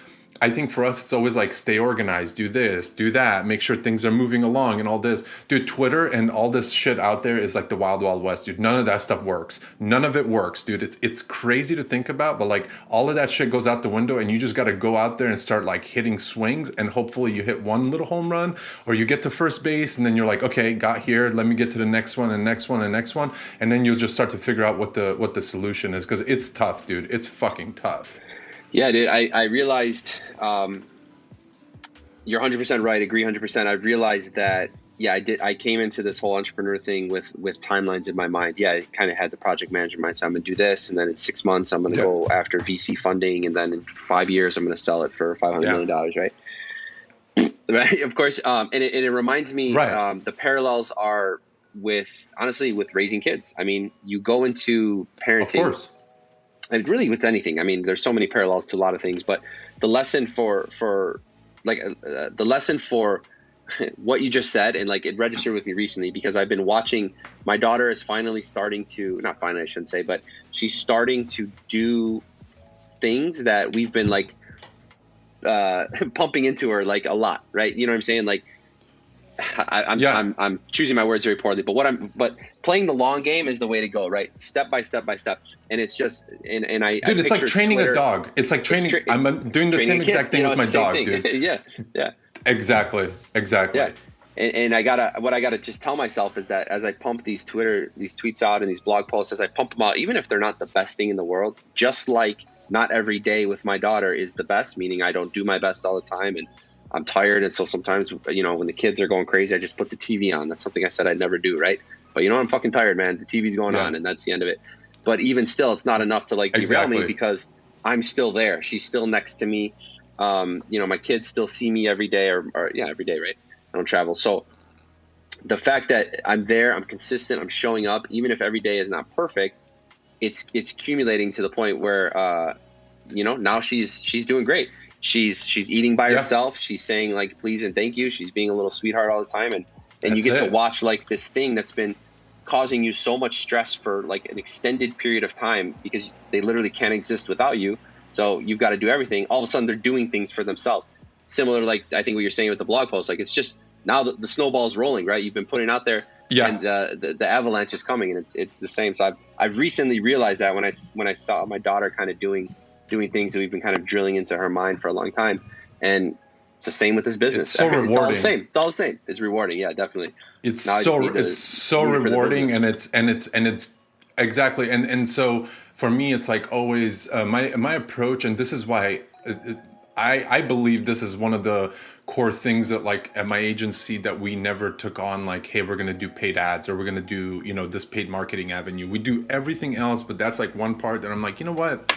I think for us, it's always like stay organized, do this, do that, make sure things are moving along and all this. Dude, Twitter and all this shit out there is like the wild, wild west, dude. None of that stuff works. None of it works, dude. It's crazy to think about, but like all of that shit goes out the window and you just got to go out there and start like hitting swings and hopefully you hit one little home run or you get to first base and then you're like, okay, got here. Let me get to the next one and next one and next one. And then you'll just start to figure out what the solution is because it's tough, dude. It's fucking tough. Yeah, dude, I realized you're 100% right. Agree 100%. I realized that, I came into this whole entrepreneur thing with timelines in my mind. Yeah, I kind of had the project manager mindset. I'm going to do this. And then in 6 months, I'm going to go after VC funding. And then in 5 years, I'm going to sell it for $500 million, right? Right, of course. And it reminds me, the parallels are with raising kids. I mean, you go into parenting. Of course. And really with anything. I mean, there's so many parallels to a lot of things, but the lesson for what you just said, and like it registered with me recently because I've been watching. My daughter is finally starting to, not finally, I shouldn't say, but she's starting to do things that we've been like pumping into her like a lot, right? You know what I'm saying? Like I'm choosing my words very poorly, but playing the long game is the way to go, right? Step by step by step. And it's just, dude, it's like training a dog. It's like training. I'm doing the same exact thing with my dog, dude. Yeah. Exactly. Yeah. And what I gotta just tell myself is that as I pump these tweets out and these blog posts, as I pump them out, even if they're not the best thing in the world, just like not every day with my daughter is the best, meaning I don't do my best all the time and I'm tired. And so sometimes, when the kids are going crazy, I just put the TV on. That's something I said I'd never do. Right. But I'm fucking tired, man. The TV's going on and that's the end of it. But even still, it's not enough to like derail me because I'm still there. She's still next to me. My kids still see me every day or every day. Right. I don't travel. So the fact that I'm there, I'm consistent, I'm showing up, even if every day is not perfect, it's accumulating to the point where, now she's doing great. She's eating by herself. She's saying like, please and thank you. She's being a little sweetheart all the time. And you get to watch like this thing that's been causing you so much stress for like an extended period of time because they literally can't exist without you. So you've got to do everything. All of a sudden they're doing things for themselves. Similar to like, I think what you're saying with the blog post, like it's just now the snowball's rolling, right? You've been putting out there and the avalanche is coming and it's the same. So I've recently realized that when I saw my daughter kind of doing things that we've been kind of drilling into her mind for a long time. And it's the same with this business. It's so rewarding. It's all the same. It's rewarding. Yeah, definitely. It's so rewarding and it's exactly. And so for me, it's like always my approach. And this is why I believe this is one of the core things that like at my agency that we never took on, like, hey, we're going to do paid ads or we're going to do, this paid marketing avenue. We do everything else, but that's like one part that I'm like, you know what?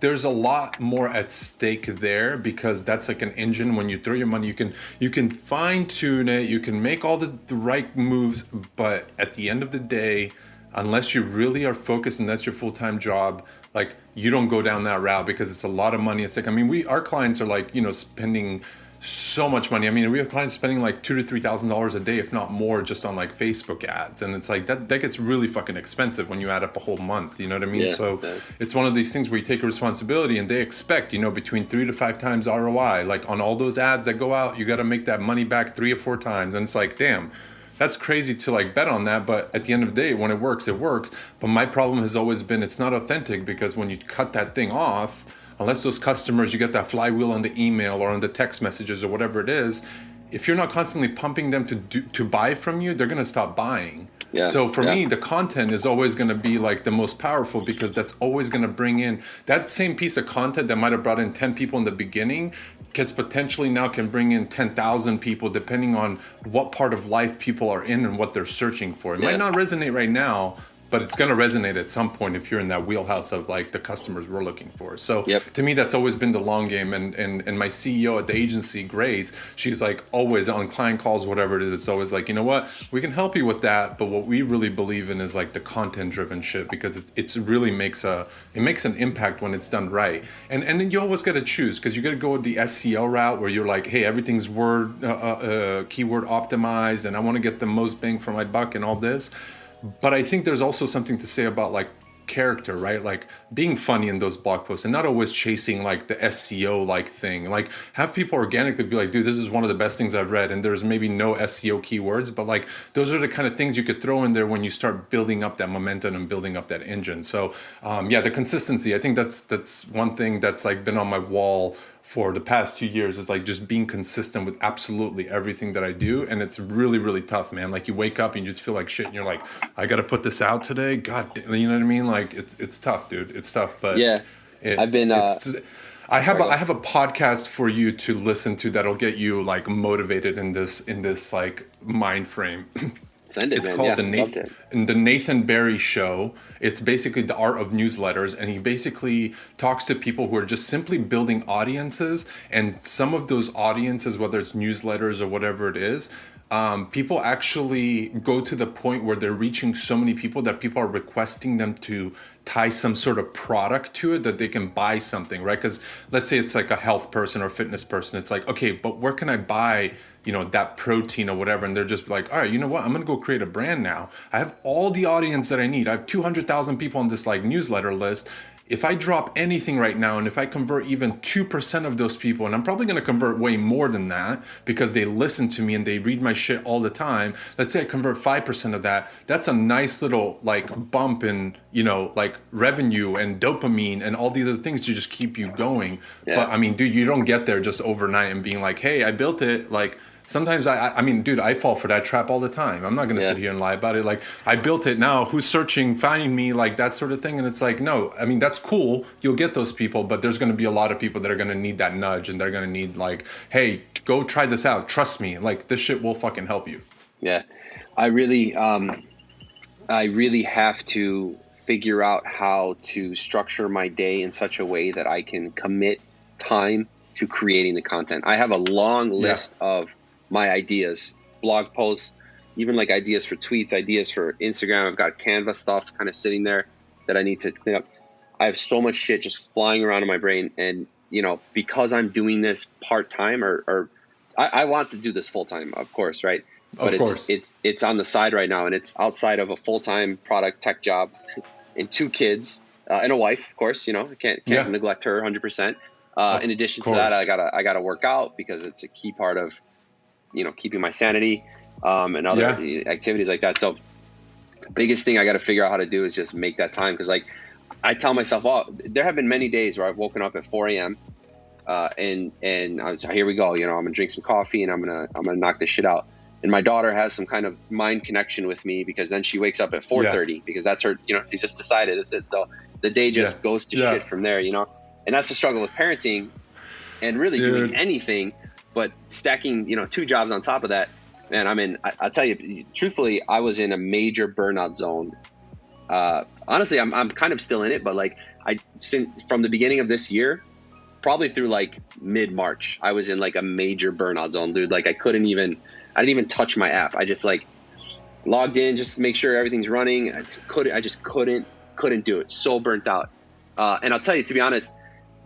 There's a lot more at stake there because that's like an engine. When you throw your money, you can fine tune it, you can make all the right moves, but at the end of the day, unless you really are focused and that's your full-time job, like you don't go down that route because it's a lot of money. It's like, I mean, our clients are like, spending so much money. I mean, we have clients spending like $2,000 to $3,000 a day, if not more, just on like Facebook ads. And it's like that gets really fucking expensive when you add up a whole month. You know what I mean? It's one of these things where you take a responsibility and they expect, between 3 to 5 times ROI. Like on all those ads that go out, you got to make that money back 3 or 4 times. And it's like, damn, that's crazy to like bet on that. But at the end of the day, when it works, it works. But my problem has always been it's not authentic because when you cut that thing off, unless those customers, you get that flywheel on the email or on the text messages or whatever it is, if you're not constantly pumping them to buy from you, they're going to stop buying. Yeah. So for me, the content is always going to be like the most powerful, because that's always going to bring in that same piece of content that might have brought in 10 people in the beginning, because potentially now can bring in 10,000 people, depending on what part of life people are in and what they're searching for. It might not resonate right now, but it's going to resonate at some point if you're in that wheelhouse of like the customers we're looking for. So to me, that's always been the long game. And my CEO at the agency, Grace, she's like always on client calls, whatever it is, it's always like, you know what, we can help you with that, but what we really believe in is like the content driven shit, because it's really makes an impact when it's done right. And then you always got to choose, because you got to go with the SEO route where you're like, hey, everything's keyword optimized, and I want to get the most bang for my buck and all this. But I think there's also something to say about like character, right? Like being funny in those blog posts and not always chasing like the SEO like thing. Like have people organically be like, dude, this is one of the best things I've read, and there's maybe no SEO keywords, but like those are the kind of things you could throw in there when you start building up that momentum and building up that engine. So the consistency, I think that's one thing that's like been on my wall for the past 2 years, is like just being consistent with absolutely everything that I do. And it's really, really tough, man. Like you wake up and you just feel like shit and you're like, I got to put this out today. God, you know what I mean? Like it's tough, dude. It's tough, but I've been, I have a podcast for you to listen to that'll get you like motivated in this like mind frame. Send it, it's man. called the Nathan Barry Show. It's basically the art of newsletters, and he basically talks to people who are just simply building audiences. And some of those audiences, whether it's newsletters or whatever it is, people actually go to the point where they're reaching so many people that people are requesting them to tie some sort of product to it, that they can buy something, right? Because let's say it's like a health person or fitness person. It's like, okay, but where can I buy, that protein or whatever? And they're just like, all right, you know what? I'm going to go create a brand now. I have all the audience that I need. I have 200,000 people on this like newsletter list. If I drop anything right now, and if I convert even 2% of those people, and I'm probably going to convert way more than that because they listen to me and they read my shit all the time. Let's say I convert 5% of that. That's a nice little like bump in, like revenue and dopamine and all these other things to just keep you going. Yeah. But I mean, dude, you don't get there just overnight and being like, hey, I built it. Like, sometimes I mean, dude, I fall for that trap all the time. I'm not going to sit here and lie about it. Like, I built it now. Who's searching, finding me, like that sort of thing. And it's like, no, I mean, that's cool. You'll get those people, but there's going to be a lot of people that are going to need that nudge, and they're going to need like, hey, go try this out. Trust me. Like, this shit will fucking help you. Yeah. I really have to figure out how to structure my day in such a way that I can commit time to creating the content. I have a long list of my ideas, blog posts, even like ideas for tweets, ideas for Instagram. I've got Canva stuff kind of sitting there that I need to clean up. I have so much shit just flying around in my brain. And, because I'm doing this part-time or I want to do this full-time, of course, right? But it's on the side right now, and it's outside of a full-time product tech job and 2 kids and a wife, of course, I can't neglect her 100%. In addition to that, I gotta work out because it's a key part of, keeping my sanity, and other activities like that. So the biggest thing I got to figure out how to do is just make that time. Cause like I tell myself, there have been many days where I've woken up at 4 a.m. And I was, here we go. I'm going to drink some coffee and I'm going to knock this shit out. And my daughter has some kind of mind connection with me, because then she wakes up at 4:30 because that's her, she just decided it's it. So the day just goes to shit from there, and that's the struggle with parenting and really doing anything. But stacking, 2 jobs on top of that, man, I'll tell you, truthfully, I was in a major burnout zone. Honestly, I'm kind of still in it, but like since from the beginning of this year, probably through like mid-March, I was in like a major burnout zone, dude. Like I didn't even touch my app. I just like logged in just to make sure everything's running. I just couldn't do it. So burnt out. And I'll tell you, to be honest,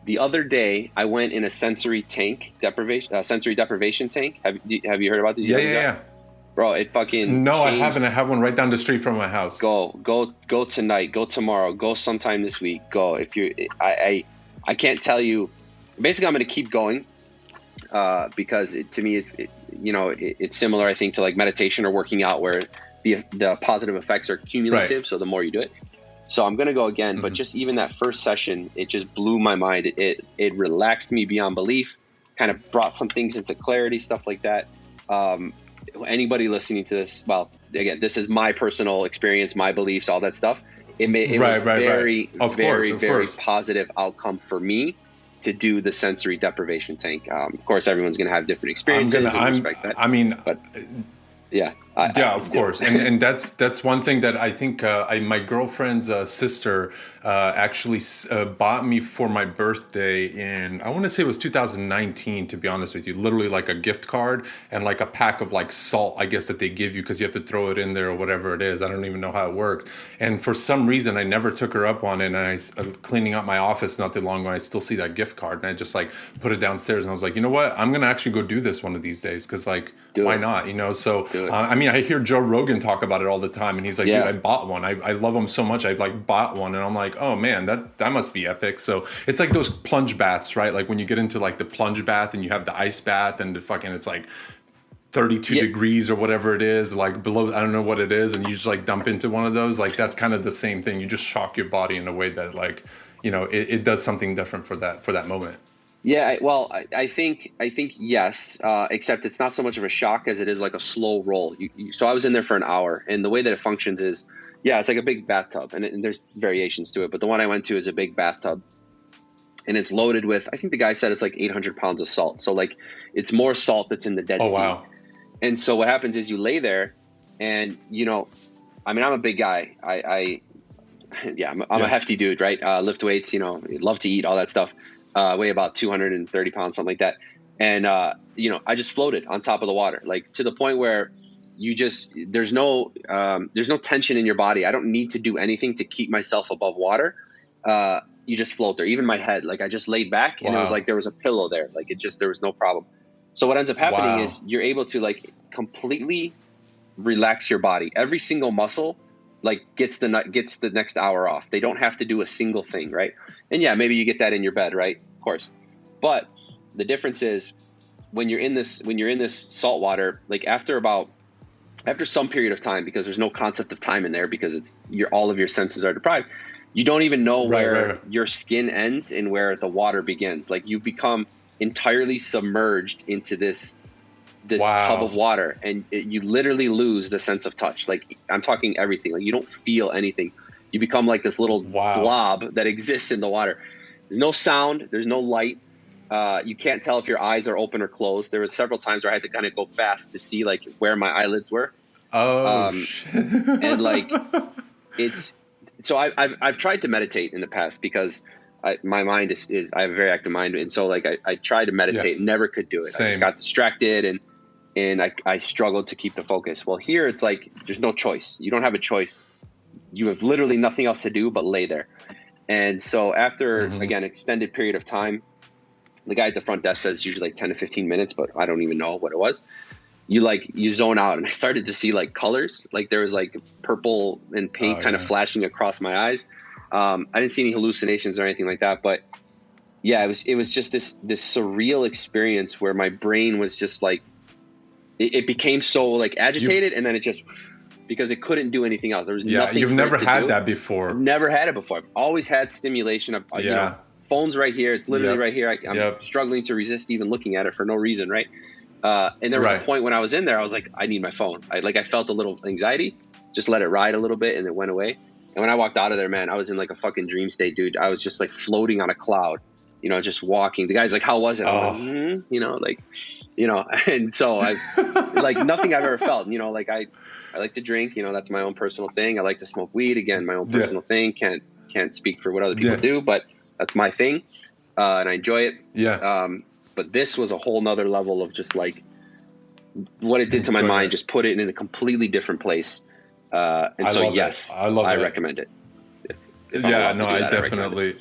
the other day, I went in a sensory deprivation tank. Have you heard about these? Yeah. Bro, it fucking No, changed. I haven't. I have one right down the street from my house. Go tonight. Go tomorrow. Go sometime this week. Go. If you, I can't tell you. Basically, I'm going to keep going because to me, it's similar, I think, to like meditation or working out, where the positive effects are cumulative. Right. So the more you do it. So I'm going to go again, but just even that first session, it just blew my mind. It relaxed me beyond belief, kind of brought some things into clarity, stuff like that. Anybody listening to this, well, again, this is my personal experience, my beliefs, all that stuff. It Right, was right, very, right. Of very, course, very of course. positive outcome for me to do the sensory deprivation tank. Of course, everyone's going to have different experiences and respect that. I mean, but yeah, yeah, of course, and that's one thing that I think my girlfriend's sister actually bought me for my birthday in, I want to say it was 2019, to be honest with you, literally like a gift card and like a pack of like salt, I guess, that they give you because you have to throw it in there or whatever it is. I don't even know how it works. And for some reason, I never took her up on it. And I was cleaning out my office not too long ago. I still see that gift card, and I just like put it downstairs. And I was like, you know what? I'm gonna actually go do this one of these days because like, why not? You know. So I mean, I hear Joe Rogan talk about it all the time, and he's like, dude, I bought one. I love them so much. I like bought one, and I'm like, oh man, that must be epic. So it's like those plunge baths, right? Like when you get into like the plunge bath and you have the ice bath and the fucking, it's like 32 degrees or whatever it is, like below, I don't know what it is, and you just like dump into one of those. Like that's kind of the same thing. You just shock your body in a way that like, you know, it does something different for that moment. Yeah, well, I think yes, except it's not so much of a shock as it is like a slow roll. So I was in there for an hour, and the way that it functions is, yeah, it's like a big bathtub, and there's variations to it, but the one I went to is a big bathtub, and it's loaded with, I think the guy said it's like 800 pounds of salt. So like it's more salt that's in the Dead Sea. Wow. And so what happens is you lay there, and you know, I mean, I'm a big guy. I'm a hefty dude, right? Lift weights, you know, love to eat, all that stuff. Weigh about 230 pounds, something like that. And, you know, I just floated on top of the water, like to the point where there's no tension in your body. I don't need to do anything to keep myself above water. You just float there. Even my head, like I just laid back and it was like there was a pillow there. Like there was no problem. So what ends up happening is you're able to like completely relax your body. Every single muscle like gets the next hour off. They don't have to do a single thing, right? And yeah, maybe you get that in your bed, right? Of course. But the difference is when you're in this salt water, like after some period of time, because there's no concept of time in there because all of your senses are deprived, you don't even know where your skin ends and where the water begins. Like you become entirely submerged into this tub of water, and you literally lose the sense of touch. Like I'm talking everything. Like you don't feel anything. You become like this little blob that exists in the water. There's no sound. There's no light. You can't tell if your eyes are open or closed. There was several times where I had to kind of go fast to see like where my eyelids were. And like so I've tried to meditate in the past because my mind is I have a very active mind, and so like I tried to meditate, never could do it. Same. I just got distracted and I struggled to keep the focus. Well, here it's like there's no choice. You don't have a choice. You have literally nothing else to do but lay there. And so after again extended period of time, the guy at the front desk says usually like 10 to 15 minutes, but I don't even know what it was. You zone out, and I started to see like colors. Like there was like purple and pink kind of flashing across my eyes. I didn't see any hallucinations or anything like that, but yeah, it was just this surreal experience where my brain was just like, it became so like agitated, and then it just, because it couldn't do anything else. There was nothing. You've never had that before. I've never had it before. I've always had stimulation of, you know, phone's right here. It's literally right here. I'm struggling to resist even looking at it for no reason. Right. And there was a point when I was in there, I was like, I need my phone. I felt a little anxiety, just let it ride a little bit, and it went away. And when I walked out of there, man, I was in like a fucking dream state, dude. I was just like floating on a cloud, you know, just walking. The guy's like, how was it? I'm like, you know, like, you know, and so I like nothing I've ever felt, you know, like I like to drink, you know, that's my own personal thing. I like to smoke weed, again, my own personal thing. Can't speak for what other people do, but that's my thing. And I enjoy it. Yeah. But this was a whole nother level of just like what it did to my mind, just put it in a completely different place. And so, yes, I recommend it. Yeah, no, I definitely.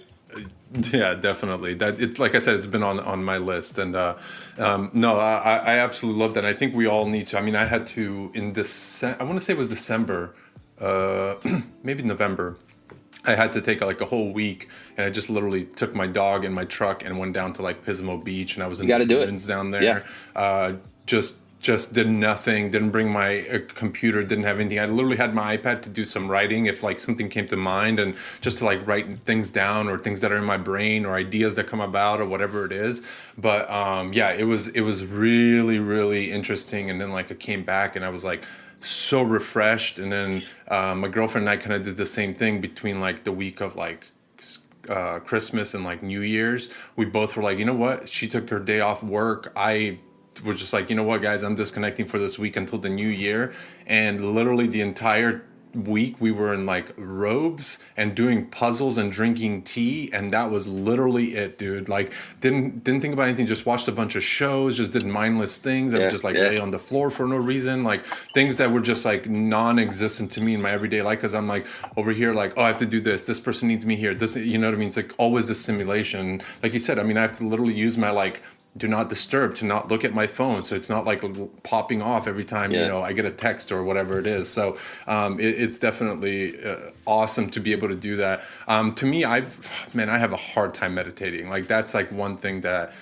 Yeah, definitely. That it's like I said, it's been on my list, and no, I absolutely love that. I think we all need to. I mean, I had to in I want to say it was December, maybe November. I had to take like a whole week, and I just literally took my dog in my truck and went down to like Pismo Beach, and I was in the dunes down there. Yeah. Just did nothing, didn't bring my computer, didn't have anything. I literally had my iPad to do some writing if like something came to mind, and just to like write things down or things that are in my brain or ideas that come about or whatever it is. But yeah, it was really, really interesting. And then like I came back and I was like so refreshed. And then my girlfriend and I kind of did the same thing between like the week of like Christmas and like New Year's. We both were like, you know what? She took her day off work. I was just like, you know what, guys, I'm disconnecting for this week until the new year. And literally the entire week we were in like robes and doing puzzles and drinking tea, and that was literally it, dude. Like didn't think about anything, just watched a bunch of shows, just did mindless things, and just like lay on the floor for no reason, like things that were just like non-existent to me in my everyday life, because I'm like over here like, oh, I have to do this person needs me here, this, you know what I mean? It's like always this stimulation, like you said. I mean, I have to literally use my like do not disturb to not look at my phone, so it's not like popping off every time you know I get a text or whatever it is. So it's definitely awesome to be able to do that. To me, I have a hard time meditating. Like that's like one thing that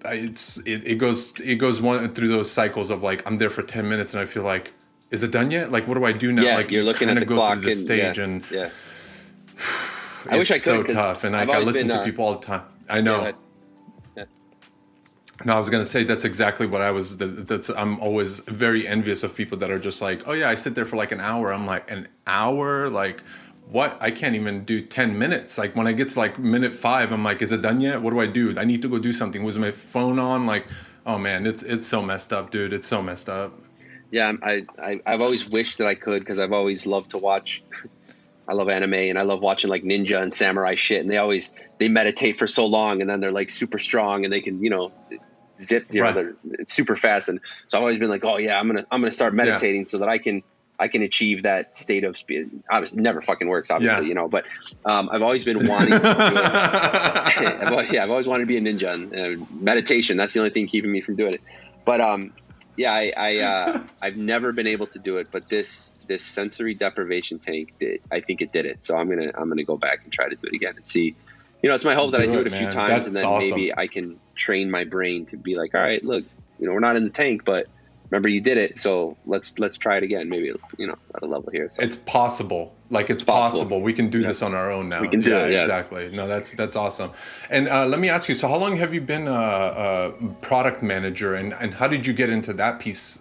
it goes one through those cycles of like I'm there for 10 minutes and I feel like, is it done yet? Like what do I do now? Yeah, like you're looking at the go clock through the stage and I wish I could. So tough, and like I listen to people all the time. I know. No, I was going to say that's exactly what I was. I'm always very envious of people that are just like, oh yeah, I sit there for like an hour. I'm like, an hour? Like what? I can't even do 10 minutes. Like when I get to like minute 5, I'm like, is it done yet? What do I do? I need to go do something. Was my phone on? Like, oh man, it's so messed up, dude. It's so messed up. Yeah, I've always wished that I could, because I've always loved to watch. I love anime and I love watching like ninja and samurai shit. And they meditate for so long, and then they're like super strong and they can, zip, it's super fast. And so I've always been like, oh yeah, I'm going to start meditating so that I can achieve that state of speed. Obviously never fucking works, obviously, but I've always been wanting to do it. I've always wanted to be a ninja, and meditation, that's the only thing keeping me from doing it. But I've never been able to do it, but this sensory deprivation tank, I think it did it. So I'm gonna go back and try to do it again and see. It's my hope that I do it a few times, and then awesome. Maybe I can train my brain to be like, all right, look, we're not in the tank, but remember you did it, so let's try it again. Maybe at a level here. So. It's possible. Like it's possible. We can do this on our own now. We can do it. Yeah, exactly. No, that's awesome. And let me ask you. So, how long have you been a product manager, and how did you get into that piece?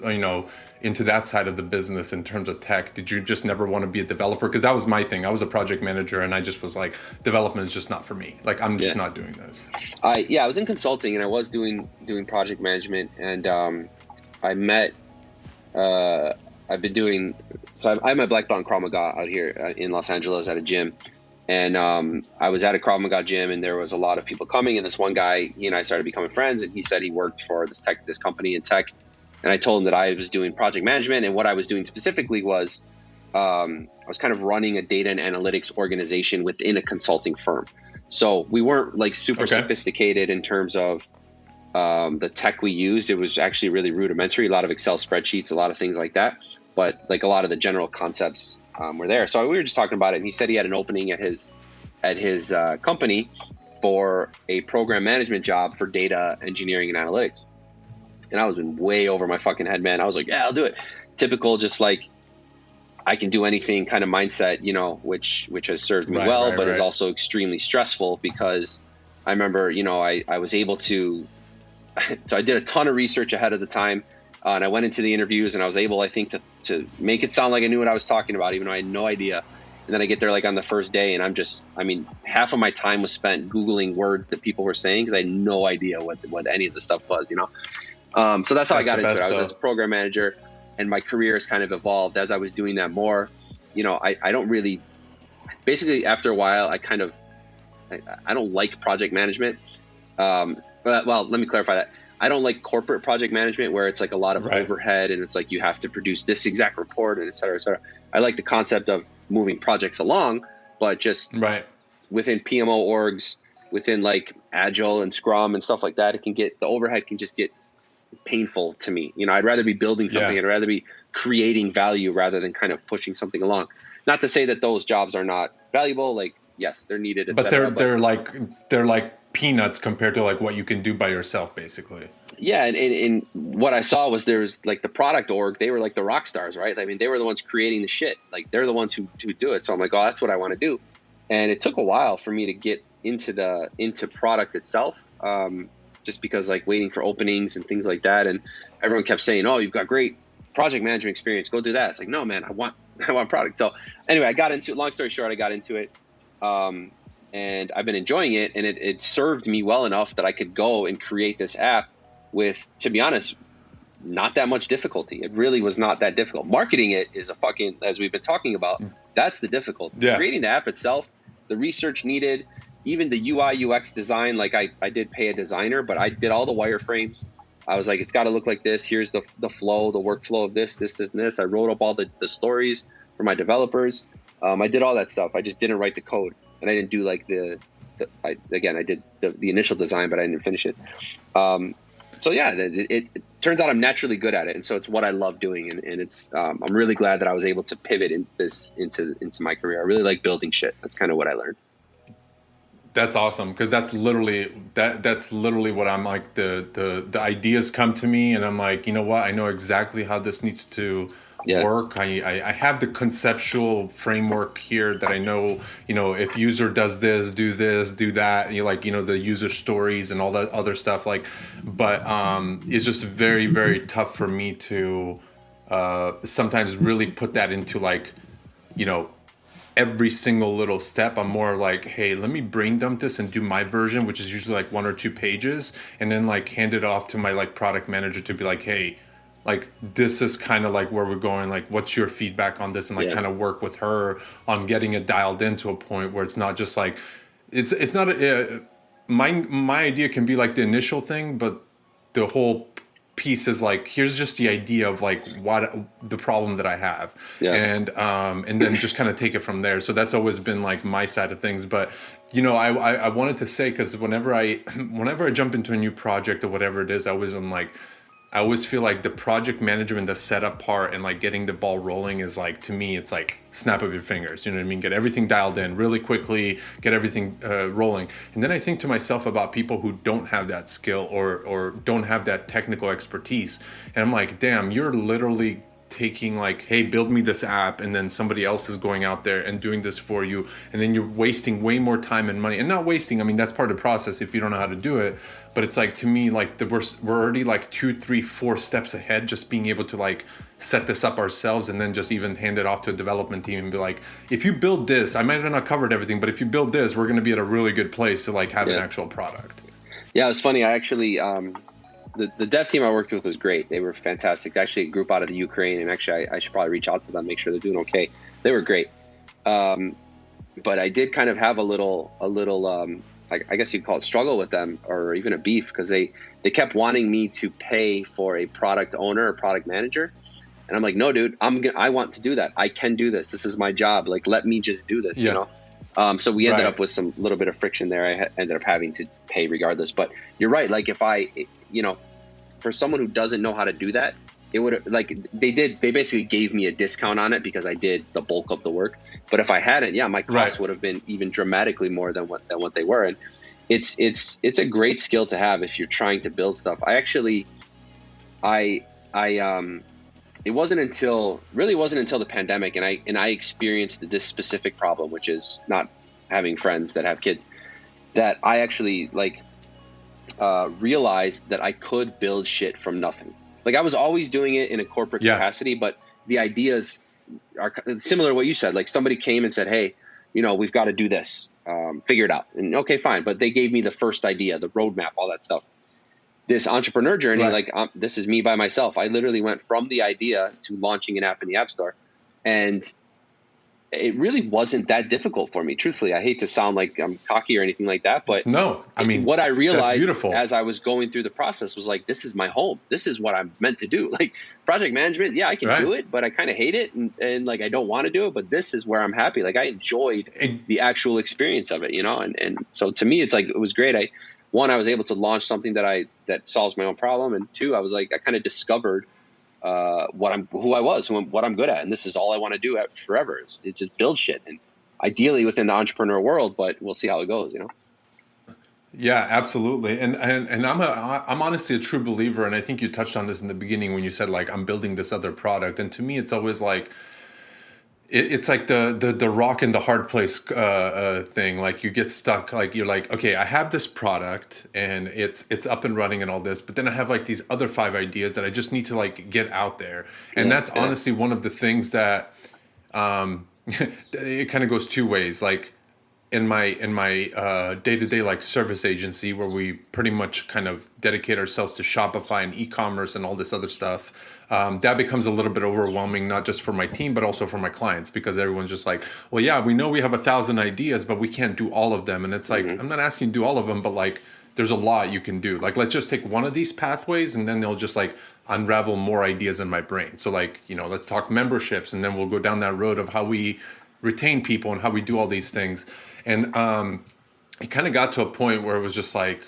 Into that side of the business in terms of tech? Did you just never want to be a developer? Because that was my thing. I was a project manager, and I just was like, development is just not for me. Like I'm just not doing this. I was in consulting, and I was doing project management, and I met. I've been doing. So I have my black belt in Krav Maga out here in Los Angeles at a gym, and I was at a Krav Maga gym, and there was a lot of people coming, and this one guy, he and I started becoming friends, and he said he worked for this company in tech. And I told him that I was doing project management, and what I was doing specifically was I was kind of running a data and analytics organization within a consulting firm. So we weren't like super sophisticated in terms of the tech we used. It was actually really rudimentary, a lot of Excel spreadsheets, a lot of things like that. But like a lot of the general concepts were there. So we were just talking about it, and he said he had an opening at his company for a program management job for data engineering and analytics. And I was in way over my fucking head, man. I was like, yeah, I'll do it. Typical, just like I can do anything kind of mindset, which has served me well, but is also extremely stressful, because I remember, I was able to, so I did a ton of research ahead of the time, and I went into the interviews, and I was able, I think, to make it sound like I knew what I was talking about, even though I had no idea. And then I get there like on the first day, and half of my time was spent Googling words that people were saying, because I had no idea what any of the stuff was, So that's how I got into it. I was as a program manager, and my career has kind of evolved as I was doing that more. I don't really, basically after a while, I don't like project management. Well, let me clarify that. I don't like corporate project management where it's like a lot of overhead, and it's like you have to produce this exact report, and et cetera, et cetera. I like the concept of moving projects along, but just within PMO orgs, within like Agile and Scrum and stuff like that, the overhead can just get painful to me. I'd rather be building something. I'd rather be creating value rather than kind of pushing something along. Not to say that those jobs are not valuable. Like, yes, they're needed, but they're like peanuts compared to like what you can do by yourself, basically. Yeah, and what I saw was there's like the product org. They were like the rock stars, right? I mean, they were the ones creating the shit. Like they're the ones who do it. So I'm like, oh, that's what I want to do. And it took a while for me to get into product itself. Just because like waiting for openings and things like that. And everyone kept saying, oh, you've got great project management experience, go do that. It's like, no, man, I want product. So anyway, I got into it. Long story short, I got into it. And I've been enjoying it, and it served me well enough that I could go and create this app with, to be honest, not that much difficulty. It really was not that difficult. Marketing it is a fucking, as we've been talking about, that's the difficult. Yeah. Creating the app itself, the research needed, even the UI UX design, like I did pay a designer, but I did all the wireframes. I was like, it's got to look like this. Here's the flow, the workflow of this, and this. I wrote up all the stories for my developers. I did all that stuff. I just didn't write the code, and I didn't do like I did the initial design, but I didn't finish it. So yeah, it turns out I'm naturally good at it, and so it's what I love doing, and it's I'm really glad that I was able to pivot into my career. I really like building shit. That's kind of what I learned. That's awesome, because that's literally what I'm like. The ideas come to me, and I'm like, you know what? I know exactly how this needs to work. I have the conceptual framework here that I know. If user does this, do that. The user stories and all that other stuff. But it's just very, very tough for me to sometimes really put that into every single little step. I'm more like, hey, let me brain dump this and do my version, which is usually like 1 or 2 pages, and then hand it off to my product manager to be like, hey, this is kind of where we're going, what's your feedback on this, and kind of work with her on getting it dialed into a point where it's not just it's not my idea can be the initial thing, but the whole piece is here's just the idea of what the problem that I have, and then just kind of take it from there. So that's always been my side of things. But I wanted to say, because whenever I jump into a new project or whatever it is, I always feel like the project management, the setup part, and getting the ball rolling is to me, it's snap of your fingers. You know what I mean? Get everything dialed in really quickly, get everything rolling. And then I think to myself about people who don't have that skill or don't have that technical expertise. And I'm like, damn, you're literally taking hey, build me this app, and then somebody else is going out there and doing this for you, and then you're wasting way more time and money. And not wasting, I mean, that's part of the process if you don't know how to do it, but it's to me we're already 2, 3, 4 steps ahead, just being able to set this up ourselves, and then just even hand it off to a development team and be if you build this, I might have not covered everything, but if you build this, we're going to be at a really good place to have an actual product. Yeah, it was funny. I actually the dev team I worked with was great. They were fantastic. Actually, a group out of the Ukraine, and actually I should probably reach out to them, make sure they're doing okay. They were great. But I did kind of have a little I guess you'd call it struggle with them, or even a beef, because they kept wanting me to pay for a product owner or product manager. And I'm like, no, dude, I want to do that. I can do this. This is my job. Let me just do this, So we ended up with some little bit of friction there. I ended up having to pay regardless. But you're right. If I, for someone who doesn't know how to do that, it would they basically gave me a discount on it because I did the bulk of the work. But if I hadn't, my costs would have been even dramatically more than what they were. And it's a great skill to have if you're trying to build stuff. It wasn't until the pandemic and I experienced this specific problem, which is not having friends that have kids, that I actually realized that I could build shit from nothing. I was always doing it in a corporate capacity, but the ideas are similar to what you said. Somebody came and said, hey, we've got to do this, figure it out. And okay, fine. But they gave me the first idea, the roadmap, all that stuff. This entrepreneur journey, this is me by myself. I literally went from the idea to launching an app in the App Store. And it really wasn't that difficult for me. Truthfully, I hate to sound like I'm cocky or anything like that, but no, I mean, what I realized as I was going through the process was this is my home. This is what I'm meant to do. Project management, yeah, I can do it, but I kind of hate it. And I don't want to do it, but this is where I'm happy. I enjoyed the actual experience of it, and so to me, it was great. I was able to launch something that solves my own problem. And 2, I was I kind of discovered who I was, what I'm good at. And this is all I want to do forever. It's just build shit, and ideally within the entrepreneur world, but we'll see how it goes, Yeah, absolutely. And I'm honestly a true believer. And I think you touched on this in the beginning when you said I'm building this other product. And to me, it's always it's like the rock in the hard place thing. Like you get stuck. Like you're like, okay, I have this product and it's up and running and all this, but then I have like these other 5 ideas that I just need to like get out there. And that's honestly one of the things that it kind of goes two ways. Like in my day-to-day like service agency, where we pretty much kind of dedicate ourselves to Shopify and e-commerce and all this other stuff, that becomes a little bit overwhelming, not just for my team but also for my clients, because everyone's just like, well, yeah, we know we have 1,000 ideas but we can't do all of them. And it's like, I'm not asking you to do all of them, but like there's a lot you can do. Like let's just take one of these pathways and then they'll just like unravel more ideas in my brain. So like, let's talk memberships, and then we'll go down that road of how we retain people and how we do all these things. And it kind of got to a point where it was just like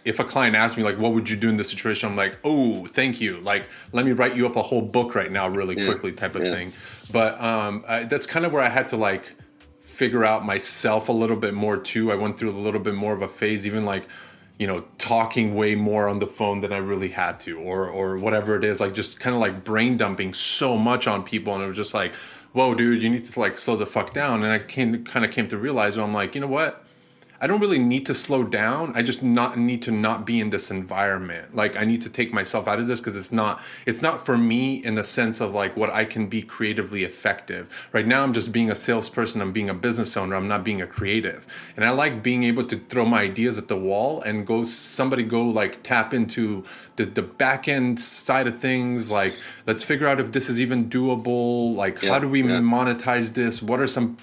if a client asked me like, what would you do in this situation? I'm like, oh, thank you. Like, let me write you up a whole book right now really quickly type of thing. But that's kind of where I had to like figure out myself a little bit more too. I went through a little bit more of a phase, even like, talking way more on the phone than I really had to, or whatever it is, like just kind of like brain dumping so much on people. And it was just like, whoa, dude, you need to like slow the fuck down. And I kind of came to realize, well, I'm like, you know what? I don't really need to slow down. I just need to not be in this environment. Like I need to take myself out of this because it's not for me in the sense of like what I can be creatively effective. Right now I'm just being a salesperson, I'm being a business owner, I'm not being a creative. And I like being able to throw my ideas at the wall and go like tap into the back end side of things. Like let's figure out if this is even doable. Like how do we monetize this? What are some,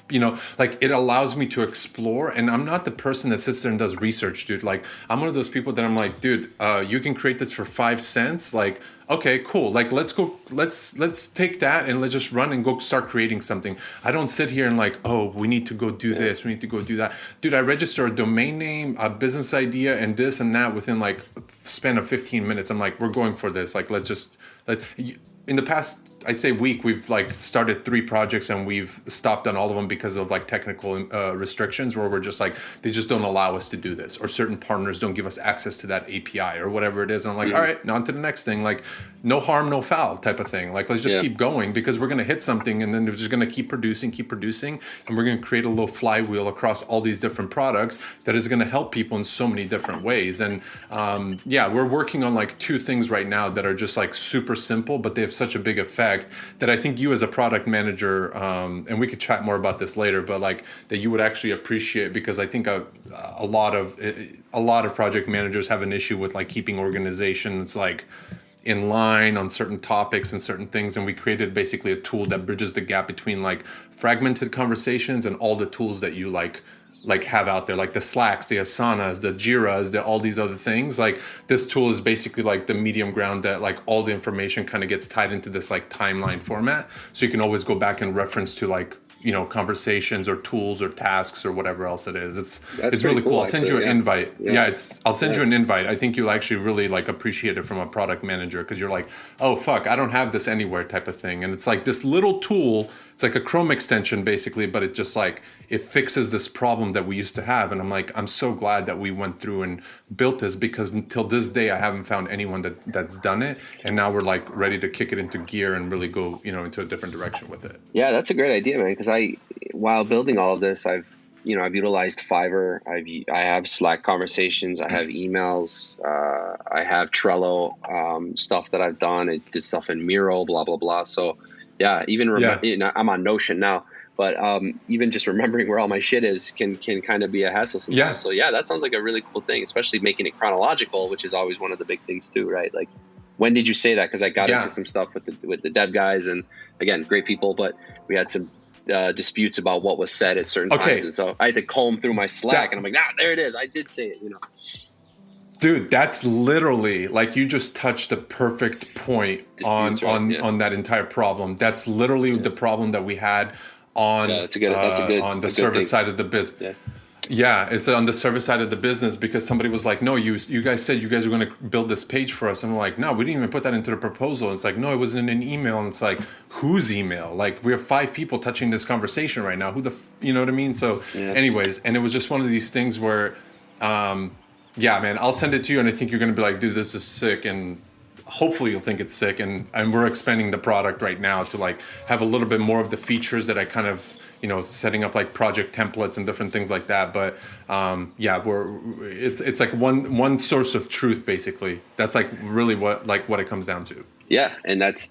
like it allows me to explore. And I'm not the person that sits there and does research, dude. Like I'm one of those people that I'm like, dude, you can create this for 5 cents. Like, okay, cool. Like let's take that and let's just run and go start creating something. I don't sit here and like, oh, we need to go do this, we need to go do that. Dude, I register a domain name, a business idea, and this and that within like a span of 15 minutes. I'm like, we're going for this. Like in the past, I'd say week, we've like started 3 projects and we've stopped on all of them because of like technical restrictions, where we're just like, they just don't allow us to do this, or certain partners don't give us access to that API or whatever it is. And I'm like, all right, on to the next thing. Like no harm, no foul type of thing. Like let's just keep going, because we're going to hit something and then we're just going to keep producing. And we're going to create a little flywheel across all these different products that is going to help people in so many different ways. And we're working on like 2 things right now that are just like super simple, but they have such a big effect that I think you as a product manager, and we could chat more about this later, but like that you would actually appreciate, because I think a lot of project managers have an issue with like keeping organizations like in line on certain topics and certain things. And we created basically a tool that bridges the gap between like fragmented conversations and all the tools that you like have out there, like the Slacks, the Asanas, the Jiras, all these other things. Like this tool is basically like the medium ground that like all the information kind of gets tied into this like timeline format. So you can always go back and reference to like, conversations or tools or tasks or whatever else it is. It's really cool. I'll send you an invite. I'll send you an invite. I think you'll actually really like appreciate it from a product manager, because you're like, oh fuck, I don't have this anywhere type of thing. And it's like this little tool. It's like a Chrome extension basically, but it just like, it fixes this problem that we used to have. And I'm like, I'm so glad that we went through and built this, because until this day, I haven't found anyone that's done it. And now we're like ready to kick it into gear and really go, into a different direction with it. Yeah, that's a great idea, man. Because while building all of this, I've utilized Fiverr. I have Slack conversations. I have emails. I have Trello stuff that I've done. I did stuff in Miro, blah, blah, blah. So yeah, I'm on Notion now, but even just remembering where all my shit is can kind of be a hassle sometimes. Yeah. So yeah, that sounds like a really cool thing, especially making it chronological, which is always one of the big things too, right? Like, when did you say that? Because I got into some stuff with the dev guys, and again, great people, but we had some disputes about what was said at certain times, and so I had to comb through my Slack, and I'm like, there it is. I did say it, Dude, that's literally like, you just touched the perfect point on that entire problem. That's literally the problem that we had on the service side of the business. Yeah, it's on the service side of the business, because somebody was like, no, you guys said you guys were going to build this page for us. And we're like, no, we didn't even put that into the proposal. And it's like, no, it wasn't in an email. And it's like, whose email? Like, we have 5 people touching this conversation right now. You know what I mean? So anyways, and it was just one of these things where, yeah, man, I'll send it to you. And I think you're going to be like, dude, this is sick. And hopefully you'll think it's sick, and we're expanding the product right now to like have a little bit more of the features that I kind of, setting up like project templates and different things like that. But it's like one source of truth, basically. That's like really what it comes down to. Yeah, and that's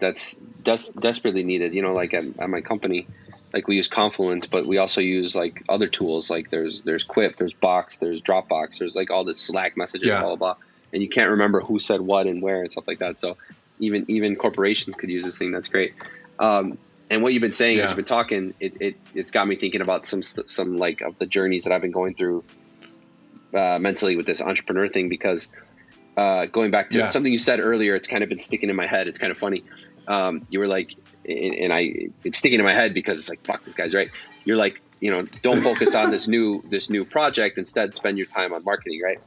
desperately needed. Like at my company, like we use Confluence, but we also use like other tools. Like there's Quip, there's Box, there's Dropbox, there's like all this Slack messages, blah blah blah, and you can't remember who said what and where and stuff like that. So even corporations could use this thing. That's great. And what you've been saying, as you've been talking, it's got me thinking about some like of the journeys that I've been going through mentally with this entrepreneur thing, because going back to something you said earlier, it's kind of been sticking in my head. It's kind of funny. You were like, and it's sticking in my head because it's like, fuck, this guy's right. You're like, don't focus on this new project. Instead, spend your time on marketing, right?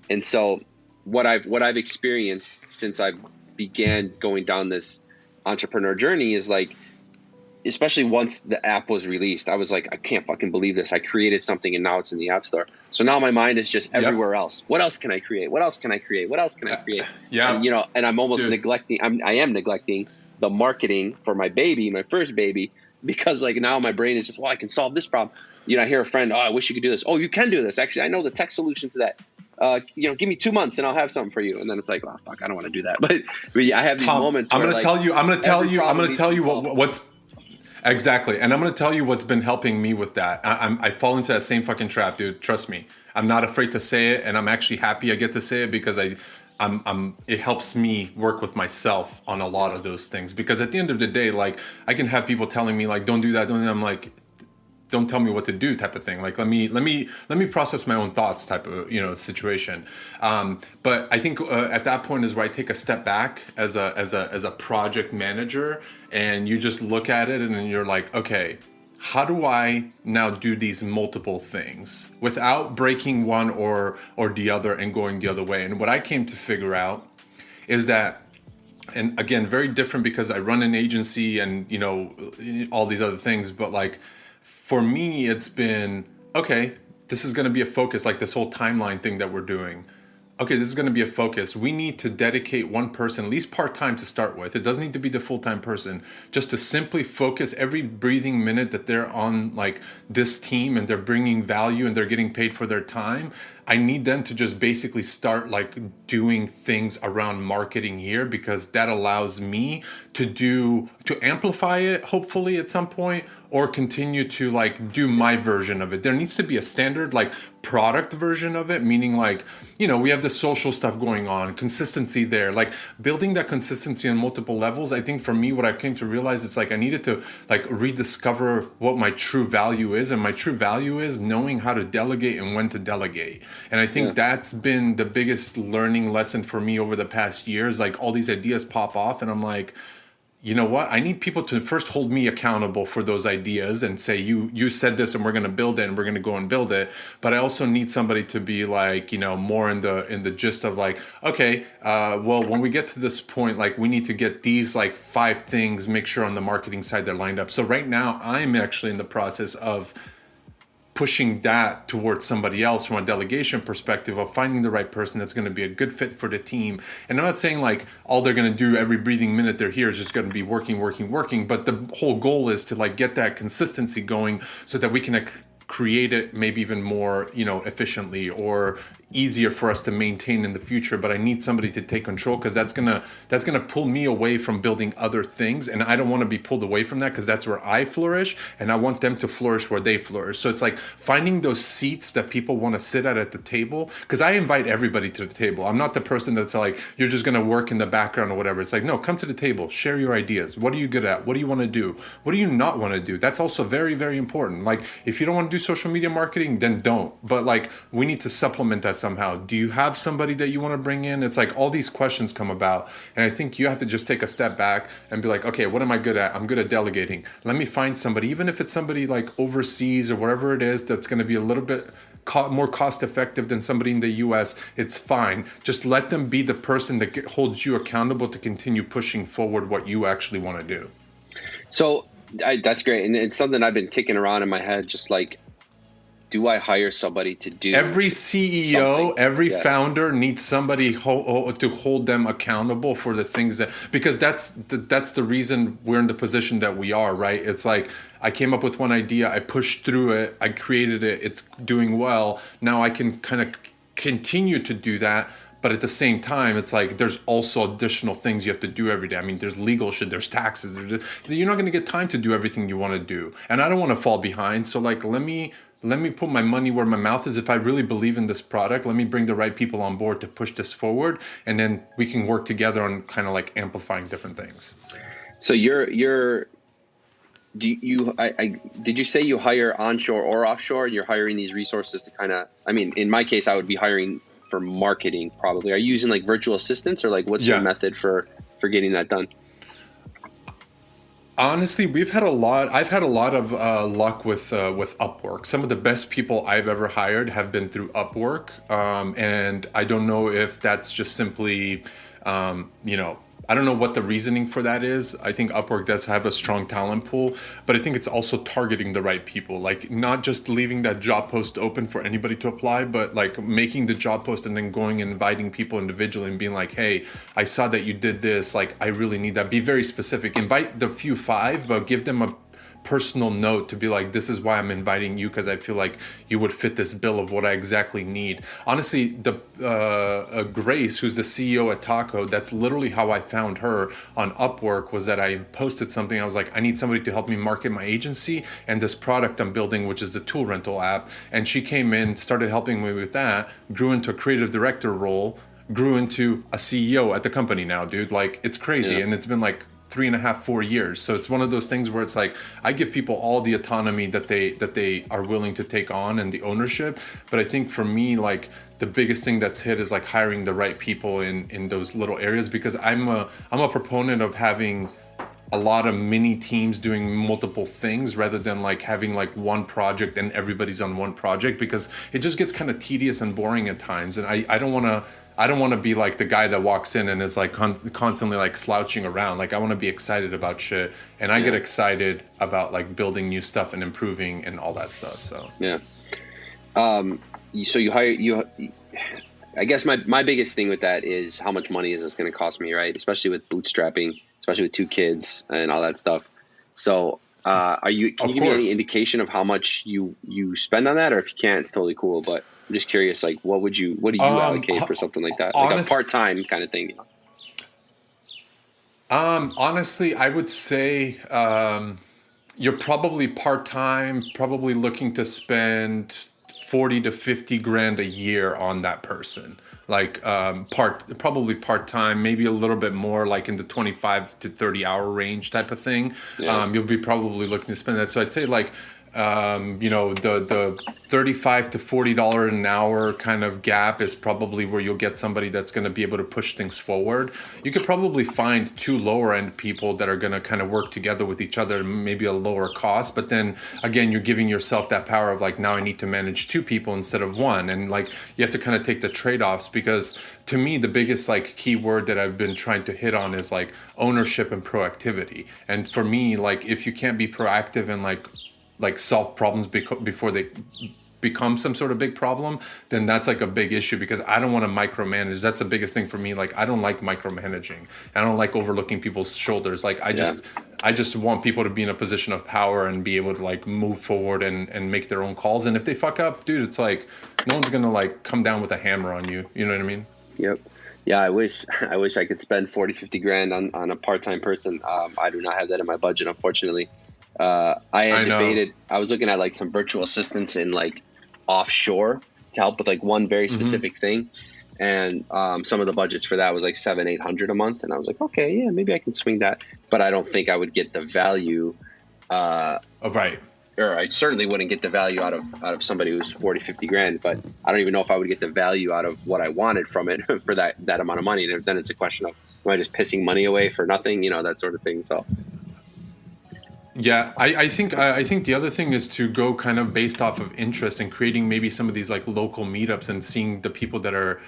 And so what I've experienced since I began going down this entrepreneur journey is like, especially once the app was released, I was like, I can't fucking believe this. I created something and now it's in the App Store. So now my mind is just everywhere else. What else can I create? What else can I create? What else can I create? And, and I'm almost neglecting the marketing for my baby, my first baby, because like now my brain is just, well, I can solve this problem. I hear a friend, oh, I wish you could do this. Oh, you can do this. Actually, I know the tech solution to that. Give me 2 months and I'll have something for you. And then it's like, oh, fuck, I don't want to do that. But I have these moments where I'm going to tell you what's exactly. And I'm going to tell you what's been helping me with that. I fall into that same fucking trap, dude. Trust me. I'm not afraid to say it. And I'm actually happy I get to say it, because it helps me work with myself on a lot of those things. Because at the end of the day, like I can have people telling me like, don't do that. I'm like, don't tell me what to do type of thing. Like, let me process my own thoughts type of, situation. But I think at that point is where I take a step back as a project manager, and you just look at it and then you're like, okay, how do I now do these multiple things without breaking one or the other and going the other way? And what I came to figure out is that, and again, very different because I run an agency and, all these other things, but like, for me, it's been, okay, this is going to be a focus, like this whole timeline thing that we're doing. Okay, this is going to be a focus. We need to dedicate one person, at least part-time to start with. It doesn't need to be the full-time person, just to simply focus every breathing minute that they're on like this team and they're bringing value and they're getting paid for their time. I need them to just basically start like doing things around marketing here, because that allows me to amplify it, hopefully at some point, or continue to like do my version of it. There needs to be a standard like product version of it, meaning like, we have the social stuff going on, consistency there, like building that consistency on multiple levels. I think for me, what I came to realize, it's like I needed to like rediscover what my true value is. And my true value is knowing how to delegate and when to delegate. And I think that's been the biggest learning lesson for me over the past years. Like all these ideas pop off and I'm like, you know what? I need people to first hold me accountable for those ideas and say, you said this and we're going to build it and we're going to go and build it. But I also need somebody to be like, more in the gist of like, okay, well, when we get to this point, like we need to get these like 5 things, make sure on the marketing side they're lined up. So right now I'm actually in the process of pushing that towards somebody else from a delegation perspective of finding the right person that's going to be a good fit for the team. And I'm not saying like all they're going to do every breathing minute they're here is just going to be working. But the whole goal is to like get that consistency going so that we can create it maybe even more, efficiently or easier for us to maintain in the future. But I need somebody to take control, because that's gonna pull me away from building other things, and I don't want to be pulled away from that, because that's where I flourish and I want them to flourish where they flourish. So it's like finding those seats that people want to sit at the table, because I invite everybody to the table. I'm not the person that's like, you're just going to work in the background or whatever. It's like, no, come to the table, share your ideas. What are you good at? What do you want to do? What do you not want to do? That's also very, very important. Like if you don't want to do social media marketing, then don't. But like we need to supplement that somehow. Do you have somebody that you want to bring in? It's like all these questions come about, and I think you have to just take a step back and be like, okay, what am I good at? I'm good at delegating. Let me find somebody, even if it's somebody like overseas or wherever it is, that's going to be a little bit more cost effective than somebody in the US. It's fine. Just let them be the person that holds you accountable to continue pushing forward what you actually want to do. So that's great. And it's something I've been kicking around in my head, just like do I hire somebody to do every CEO, something? every founder needs somebody to hold them accountable for the things that, because that's the reason we're in the position that we are, right? It's like, I came up with one idea, I pushed through it, I created it, it's doing well. Now I can kind of continue to do that. But at the same time, it's like there's also additional things you have to do every day. I mean, there's legal shit, there's taxes. You're not going to get time to do everything you want to do. And I don't want to fall behind. So like, let me put my money where my mouth is. If I really believe in this product, let me bring the right people on board to push this forward. And then we can work together on kind of like amplifying different things. So did you say you hire onshore or offshore? You're hiring these resources to kind of, I mean, in my case, I would be hiring for marketing probably. Are you using like virtual assistants, or like what's your method for getting that done? Honestly, I've had a lot of luck with Upwork. Some of the best people I've ever hired have been through Upwork, and I don't know if that's just simply, I don't know what the reasoning for that is. I think Upwork does have a strong talent pool, but I think it's also targeting the right people. Like, not just leaving that job post open for anybody to apply, but like making the job post and then going and inviting people individually and being like, hey, I saw that you did this. Like, I really need that. Be very specific. Invite the few five, but give them a personal note to be like, this is why I'm inviting you, because I feel like you would fit this bill of what I exactly need. Honestly, the Grace, who's the CEO at Taco, that's literally how I found her on Upwork, was that I posted something. I was like, I need somebody to help me market my agency and this product I'm building, which is the tool rental app. And she came in, started helping me with that, grew into a creative director role, grew into a CEO at the company now, dude. Like, it's crazy. Yeah. And it's been like 3.5, 4 years. So it's one of those things where it's like, I give people all the autonomy that they are willing to take on and the ownership. But I think for me, like, the biggest thing that's hit is like hiring the right people in those little areas, because I'm a proponent of having a lot of mini teams doing multiple things rather than like having like one project and everybody's on one project, because it just gets kind of tedious and boring at times. And I don't want to be like the guy that walks in and is like constantly like slouching around. Like, I want to be excited about shit, and I get excited about like building new stuff and improving and all that stuff. So so you I guess my biggest thing with that is, how much money is this going to cost me, right? Especially with bootstrapping, especially with 2 kids and all that stuff. So can you give me any indication of how much you spend on that? Or if you can't, it's totally cool. But I'm just curious, like, what do you allocate for something like that? Like a part-time kind of thing, you know? Honestly, I would say you're probably part-time, probably looking to spend 40 to 50 grand a year on that person. Like probably part-time, maybe a little bit more, like in the 25 to 30 hour range type of thing. You'll be probably looking to spend that. So I'd say like, the $35 to $40 an hour kind of gap is probably where you'll get somebody that's going to be able to push things forward. You could probably find 2 lower end people that are going to kind of work together with each other, maybe a lower cost. But then again, you're giving yourself that power of like, now I need to manage 2 people instead of 1. And like, you have to kind of take the trade-offs, because to me, the biggest like key word that I've been trying to hit on is like ownership and proactivity. And for me, like, if you can't be proactive and like solve problems before they become some sort of big problem, then that's like a big issue, because I don't want to micromanage. That's the biggest thing for me. Like, I don't like micromanaging. I don't like overlooking people's shoulders. Like, I just want people to be in a position of power and be able to like move forward and make their own calls. And if they fuck up, dude, it's like, no one's going to like come down with a hammer on you. You know what I mean? Yep. Yeah. I wish I could spend 40, 50 grand on a part-time person. I do not have that in my budget, unfortunately. I was looking at like some virtual assistants in like offshore to help with like one very specific thing. And some of the budgets for that was like $700-800 a month. And I was like, okay, yeah, maybe I can swing that. But I don't think I would get the value. Right. Or I certainly wouldn't get the value out of somebody who's 40, 50 grand. But I don't even know if I would get the value out of what I wanted from it for that amount of money. And then it's a question of, am I just pissing money away for nothing? You know, that sort of thing. So. Yeah, I think the other thing is to go kind of based off of interest and creating maybe some of these like local meetups and seeing the people that are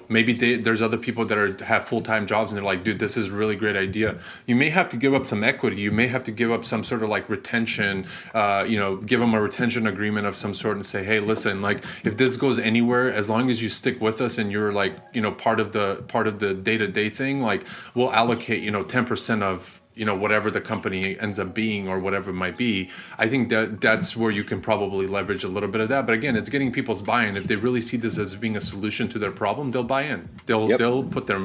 maybe there's other people that have full-time jobs and they're like, dude, this is a really great idea. You may have to give up some equity. You may have to give up some sort of like retention, give them a retention agreement of some sort and say, hey, listen, like if this goes anywhere, as long as you stick with us and you're like, part of the day-to-day thing, like we'll allocate, 10% of, whatever the company ends up being or whatever it might be. I think that's where you can probably leverage a little bit of that. But again, it's getting people's buy-in. If they really see this as being a solution to their problem, they'll buy in. They'll put their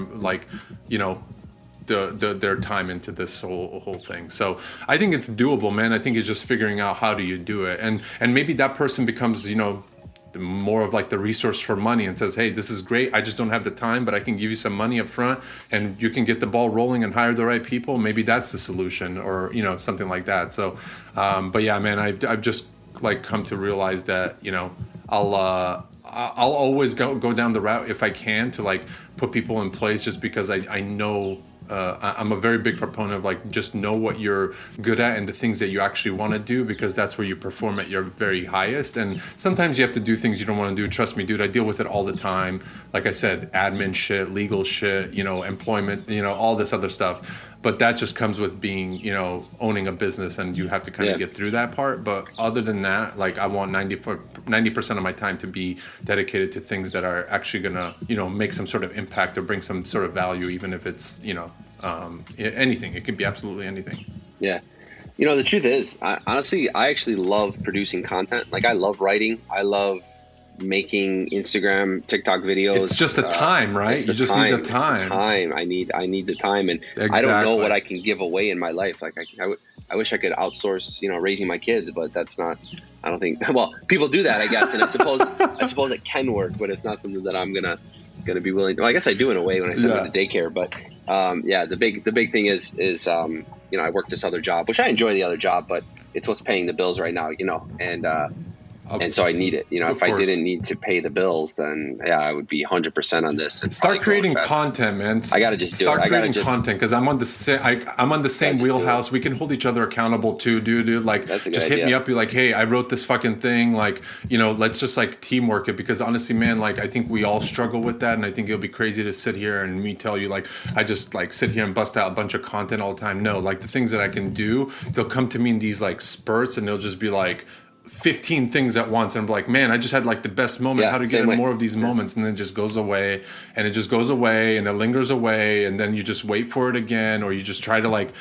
their time into this whole thing. So I think it's doable, man. I think it's just figuring out how do you do it, and maybe that person becomes more of like the resource for money and says, hey, this is great, I just don't have the time, but I can give you some money up front and you can get the ball rolling and hire the right people. Maybe that's the solution, or something like that. So but yeah, man, I've just like come to realize that I'll always go down the route if I can to like put people in place, just because I know I'm a very big proponent of like just know what you're good at and the things that you actually want to do, because that's where you perform at your very highest. And sometimes you have to do things you don't want to do. Trust me, dude, I deal with it all the time. Like I said, admin shit, legal shit, employment, all this other stuff. But that just comes with being, owning a business, and you have to kind of get through that part. But other than that, like I want 90% of my time to be dedicated to things that are actually gonna, make some sort of impact or bring some sort of value, even if it's, anything. It can be absolutely anything. Yeah. The truth is, honestly, I actually love producing content. Like I love writing. I love making Instagram, TikTok videos. It's just the time, right? You just need the time. I need the time, and exactly. I don't know what I can give away in my life. Like I wish I could outsource, raising my kids, but that's not. I don't think. Well, people do that, I guess, and I suppose it can work, but it's not something that I'm gonna be willing to. Well, I guess I do in a way when I send them to daycare, but the big thing is I work this other job, which I enjoy the other job, but it's what's paying the bills right now, and so I need it. If I didn't need to pay the bills, then I would be 100% on this. And start creating content, man. I got to just start creating content, because I'm on the same wheelhouse. We can hold each other accountable too, dude. Like, just hit me up. Be like, hey, I wrote this fucking thing. Like, let's just like teamwork it, because honestly, man, like I think we all struggle with that, and I think it'll be crazy to sit here and me tell you like I just like sit here and bust out a bunch of content all the time. No, like the things that I can do, they'll come to me in these like spurts, and they'll just be like 15 things at once, and I'm like, man, I just had like the best moment. How to get in more of these moments, and then it just goes away, and it just goes away, and it lingers away, and then you just wait for it again, or you just try to like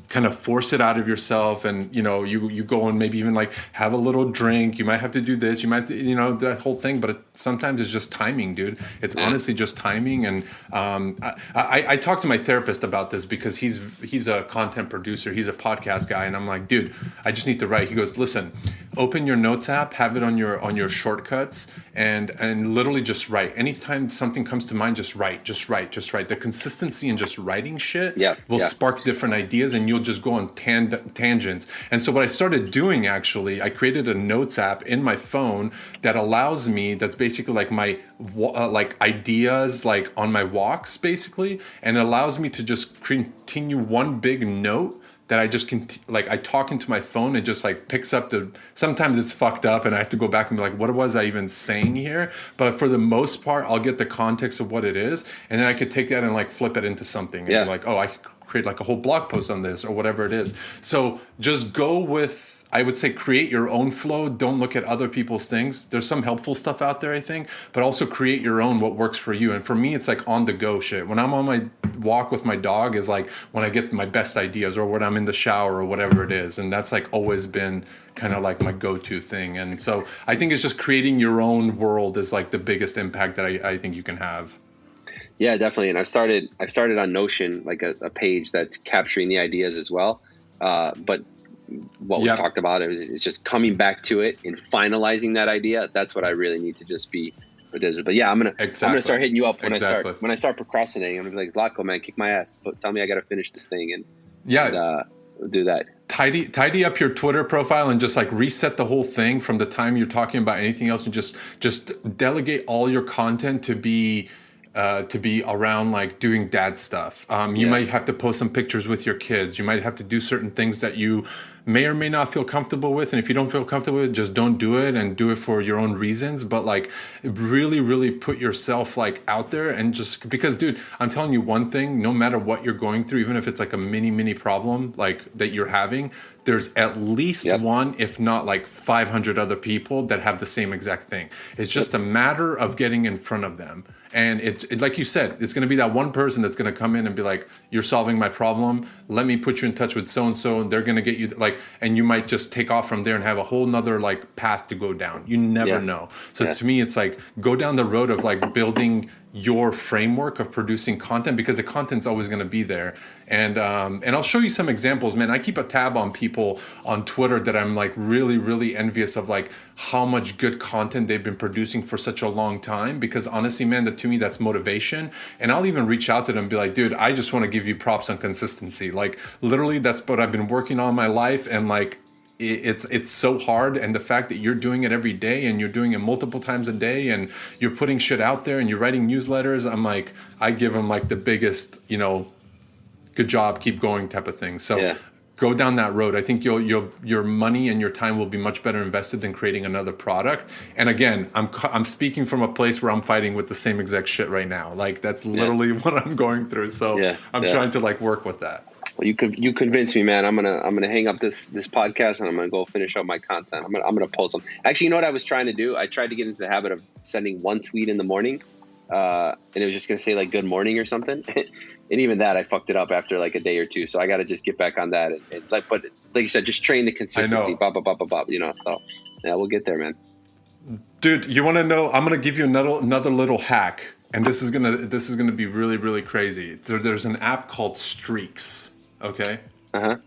kind of force it out of yourself, and you go and maybe even like have a little drink. You might have to do this, you might that whole thing, but sometimes it's just timing, dude. It's honestly just timing. And I talked to my therapist about this, because he's a content producer, he's a podcast guy, and I'm like, dude, I just need to write. He goes, listen, open your notes app, have it on your shortcuts, and literally just write. Anytime something comes to mind, just write. The consistency in just writing shit will spark different ideas, and you'll just go on tangents. And so what I started doing, actually, I created a notes app in my phone that allows me, that's basically like my like ideas like on my walks, basically, and it allows me to just continue one big note that I just I talk into my phone, and just like picks up sometimes it's fucked up and I have to go back and be like, what was I even saying here? But for the most part, I'll get the context of what it is, and then I could take that and like flip it into something and be like, oh, I could create like a whole blog post on this or whatever it is. So just go with, I would say, create your own flow. Don't look at other people's things. There's some helpful stuff out there, I think, but also create your own, what works for you. And for me, it's like on the go shit. When I'm on my walk with my dog is like when I get my best ideas, or when I'm in the shower or whatever it is. And that's like always been kind of like my go-to thing. And so I think it's just creating your own world is like the biggest impact that I think you can have. Yeah, definitely. And I've started on Notion, like a page that's capturing the ideas as well. But what we talked about is just coming back to it and finalizing that idea. That's what I really need to just be. But yeah, I'm gonna start hitting you up when I start procrastinating. I'm gonna be like, Zlatko, man, kick my ass. But tell me I got to finish this thing and do that. Tidy up your Twitter profile and just like reset the whole thing from the time you're talking about anything else, and just delegate all your content to be around like doing dad stuff. You might have to post some pictures with your kids. You might have to do certain things that you may or may not feel comfortable with. And if you don't feel comfortable with it, just don't do it, and do it for your own reasons. But like really, really put yourself like out there, and just because, dude, I'm telling you one thing, no matter what you're going through, even if it's like a mini problem like that you're having, there's at least one, if not like 500 other people that have the same exact thing. It's just a matter of getting in front of them. And it like you said, it's going to be that one person that's going to come in and be like, you're solving my problem. Let me put you in touch with so-and-so, and they're going to get you like, and you might just take off from there and have a whole nother like path to go down. You never know. So to me, it's like, go down the road of like building your framework of producing content, because the content's always going to be there. And I'll show you some examples, man. I keep a tab on people on Twitter that I'm like really, really envious of, like how much good content they've been producing for such a long time. Because honestly, man, to me, that's motivation. And I'll even reach out to them and be like, dude, I just want to give you props on consistency. Like literally, that's what I've been working on my life. And like, it's so hard, and the fact that you're doing it every day, and you're doing it multiple times a day, and you're putting shit out there, and you're writing newsletters, I'm like, I give them like the biggest, good job, keep going type of thing. So go down that road. I think your money and your time will be much better invested than creating another product. And again, I'm speaking from a place where I'm fighting with the same exact shit right now. Like that's literally what I'm going through. So I'm trying to like work with that. Well, you convinced me, man. I'm gonna hang up this podcast, and I'm gonna go finish up my content. I'm gonna post them. Actually, you know what I was trying to do? I tried to get into the habit of sending one tweet in the morning, and it was just gonna say like "Good morning" or something. And even that, I fucked it up after like a day or two. So I got to just get back on that. But like you said, just train the consistency. Bop. So yeah, we'll get there, man. Dude, you want to know? I'm gonna give you another little hack, and this is gonna be really, really crazy. There's an app called Streaks. Okay.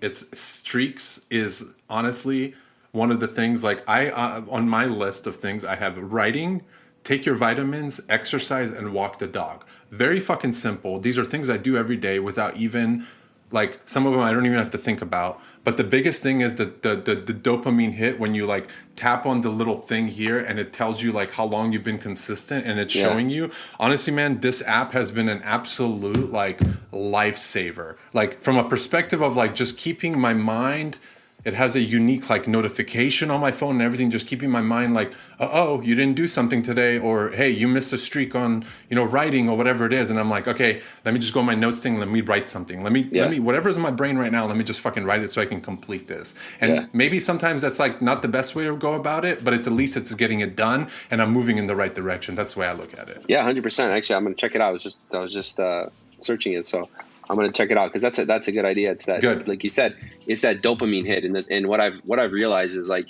It's Streaks is honestly one of the things, like I on my list of things I have writing, take your vitamins, exercise, and walk the dog. Very fucking simple. These are things I do every day without even, like, some of them I don't even have to think about. But the biggest thing is the dopamine hit when you like tap on the little thing here and it tells you like how long you've been consistent, and it's showing you. Honestly, man, this app has been an absolute like lifesaver. Like from a perspective of like just keeping my mind. It has a unique like notification on my phone and everything, just keeping my mind like, oh, you didn't do something today, or hey, you missed a streak on, writing or whatever it is. And I'm like, okay, let me just go on my notes thing. Let me write something. Let me, whatever's in my brain right now, let me just fucking write it so I can complete this. And maybe sometimes that's like not the best way to go about it, but it's at least it's getting it done and I'm moving in the right direction. That's the way I look at it. Yeah, 100%. Actually, I'm going to check it out. I was just searching it. So I'm going to check it out because that's a good idea. It's that, good. Like you said, it's that dopamine hit. And what I've realized is like,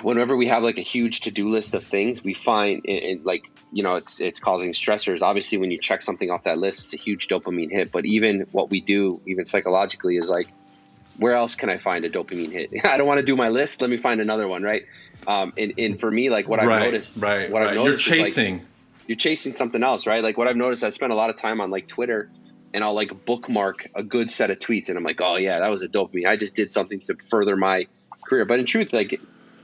whenever we have like a huge to-do list of things, we find it like, it's causing stressors. Obviously, when you check something off that list, it's a huge dopamine hit. But even what we do, even psychologically, is like, where else can I find a dopamine hit? I don't want to do my list. Let me find another one. Right. And for me, like what I've noticed, I've noticed you're chasing. Is, like, you're chasing something else, right? Like what I've noticed, I spent a lot of time on like Twitter, and I'll like bookmark a good set of tweets, and I'm like, oh yeah, that was a dopamine. I just did something to further my career. But in truth, like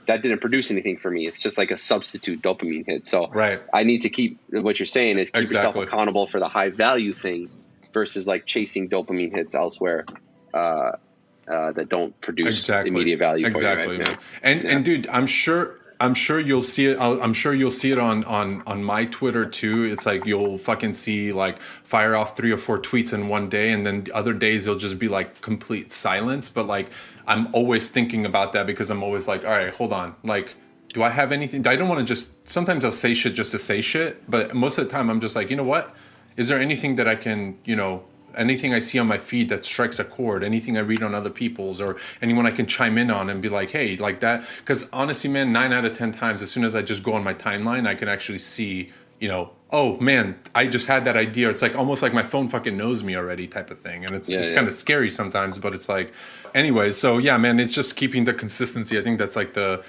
that didn't produce anything for me. It's just like a substitute dopamine hit. So I need to keep, what you're saying is keep yourself accountable for the high value things versus like chasing dopamine hits elsewhere that don't produce immediate value for you. Right? And dude, I'm sure you'll see it. I'm sure you'll see it on my Twitter too. It's like you'll fucking see like fire off 3 or 4 tweets in one day, and then the other days it'll just be like complete silence. But like I'm always thinking about that because I'm always like, all right, hold on. Like, do I have anything? I don't want to just. Sometimes I'll say shit just to say shit, but most of the time I'm just like, you know what? Is there anything that I can, anything I see on my feed that strikes a chord, anything I read on other people's, or anyone I can chime in on and be like, hey, like that. Because honestly, man, 9 out of 10 times, as soon as I just go on my timeline, I can actually see, oh man, I just had that idea. It's like almost like my phone fucking knows me already type of thing. And it's kind of scary sometimes, but it's like, anyways. So yeah, man, it's just keeping the consistency. I think that's like the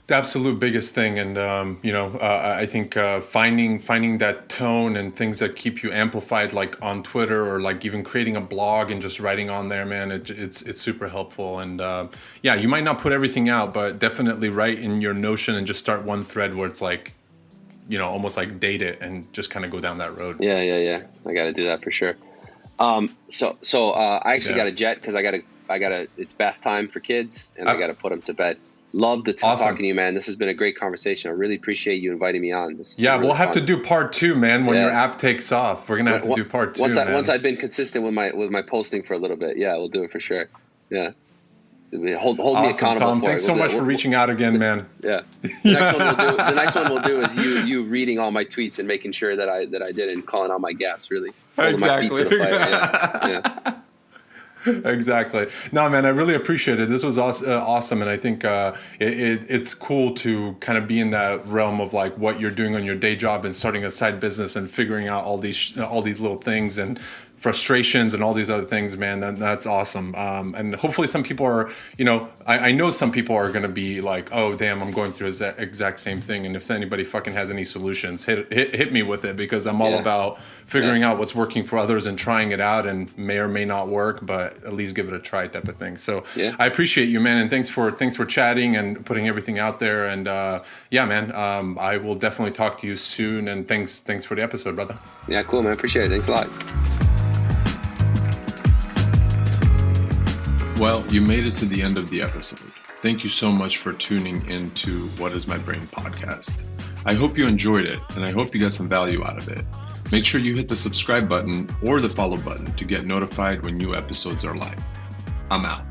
absolute biggest thing. And I think finding that tone and things that keep you amplified, like on Twitter, or like even creating a blog and just writing on there, man, it's super helpful. And you might not put everything out, but definitely write in your Notion and just start one thread where it's like, almost like date it and just kind of go down that road. I got to do that for sure. So I actually got a jet because I it's bath time for kids, and I got to put them to bed. Love to talking to you, man. This has been a great conversation. I really appreciate you inviting me on. Yeah, really we'll have to do part 2, man. When your app takes off, we're gonna have to do part 2. Once I've been consistent with my posting for a little bit, yeah, we'll do it for sure. Yeah, hold me accountable. Tom, for thanks it. so much for reaching out again, man. Yeah, the next one we'll do is you reading all my tweets and making sure that I did and calling out my gaps. Really, holding my feet to the fire. Yeah. Exactly. No, man, I really appreciate it. This was awesome. And I think it's cool to kind of be in that realm of like what you're doing on your day job and starting a side business and figuring out all these little things and frustrations and all these other things, man. That's awesome. And hopefully some people are, I know some people are going to be like, oh, damn, I'm going through the exact same thing. And if anybody fucking has any solutions, hit me with it, because I'm all about figuring out what's working for others and trying it out, and may or may not work, but at least give it a try type of thing. So I appreciate you, man. And thanks for chatting and putting everything out there. And man, I will definitely talk to you soon. And thanks for the episode, brother. Yeah, cool, man. Appreciate it. Thanks a lot. Well, you made it to the end of the episode. Thank you so much for tuning into What is My Brain podcast. I hope you enjoyed it, and I hope you got some value out of it. Make sure you hit the subscribe button or the follow button to get notified when new episodes are live. I'm out.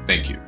Thank you.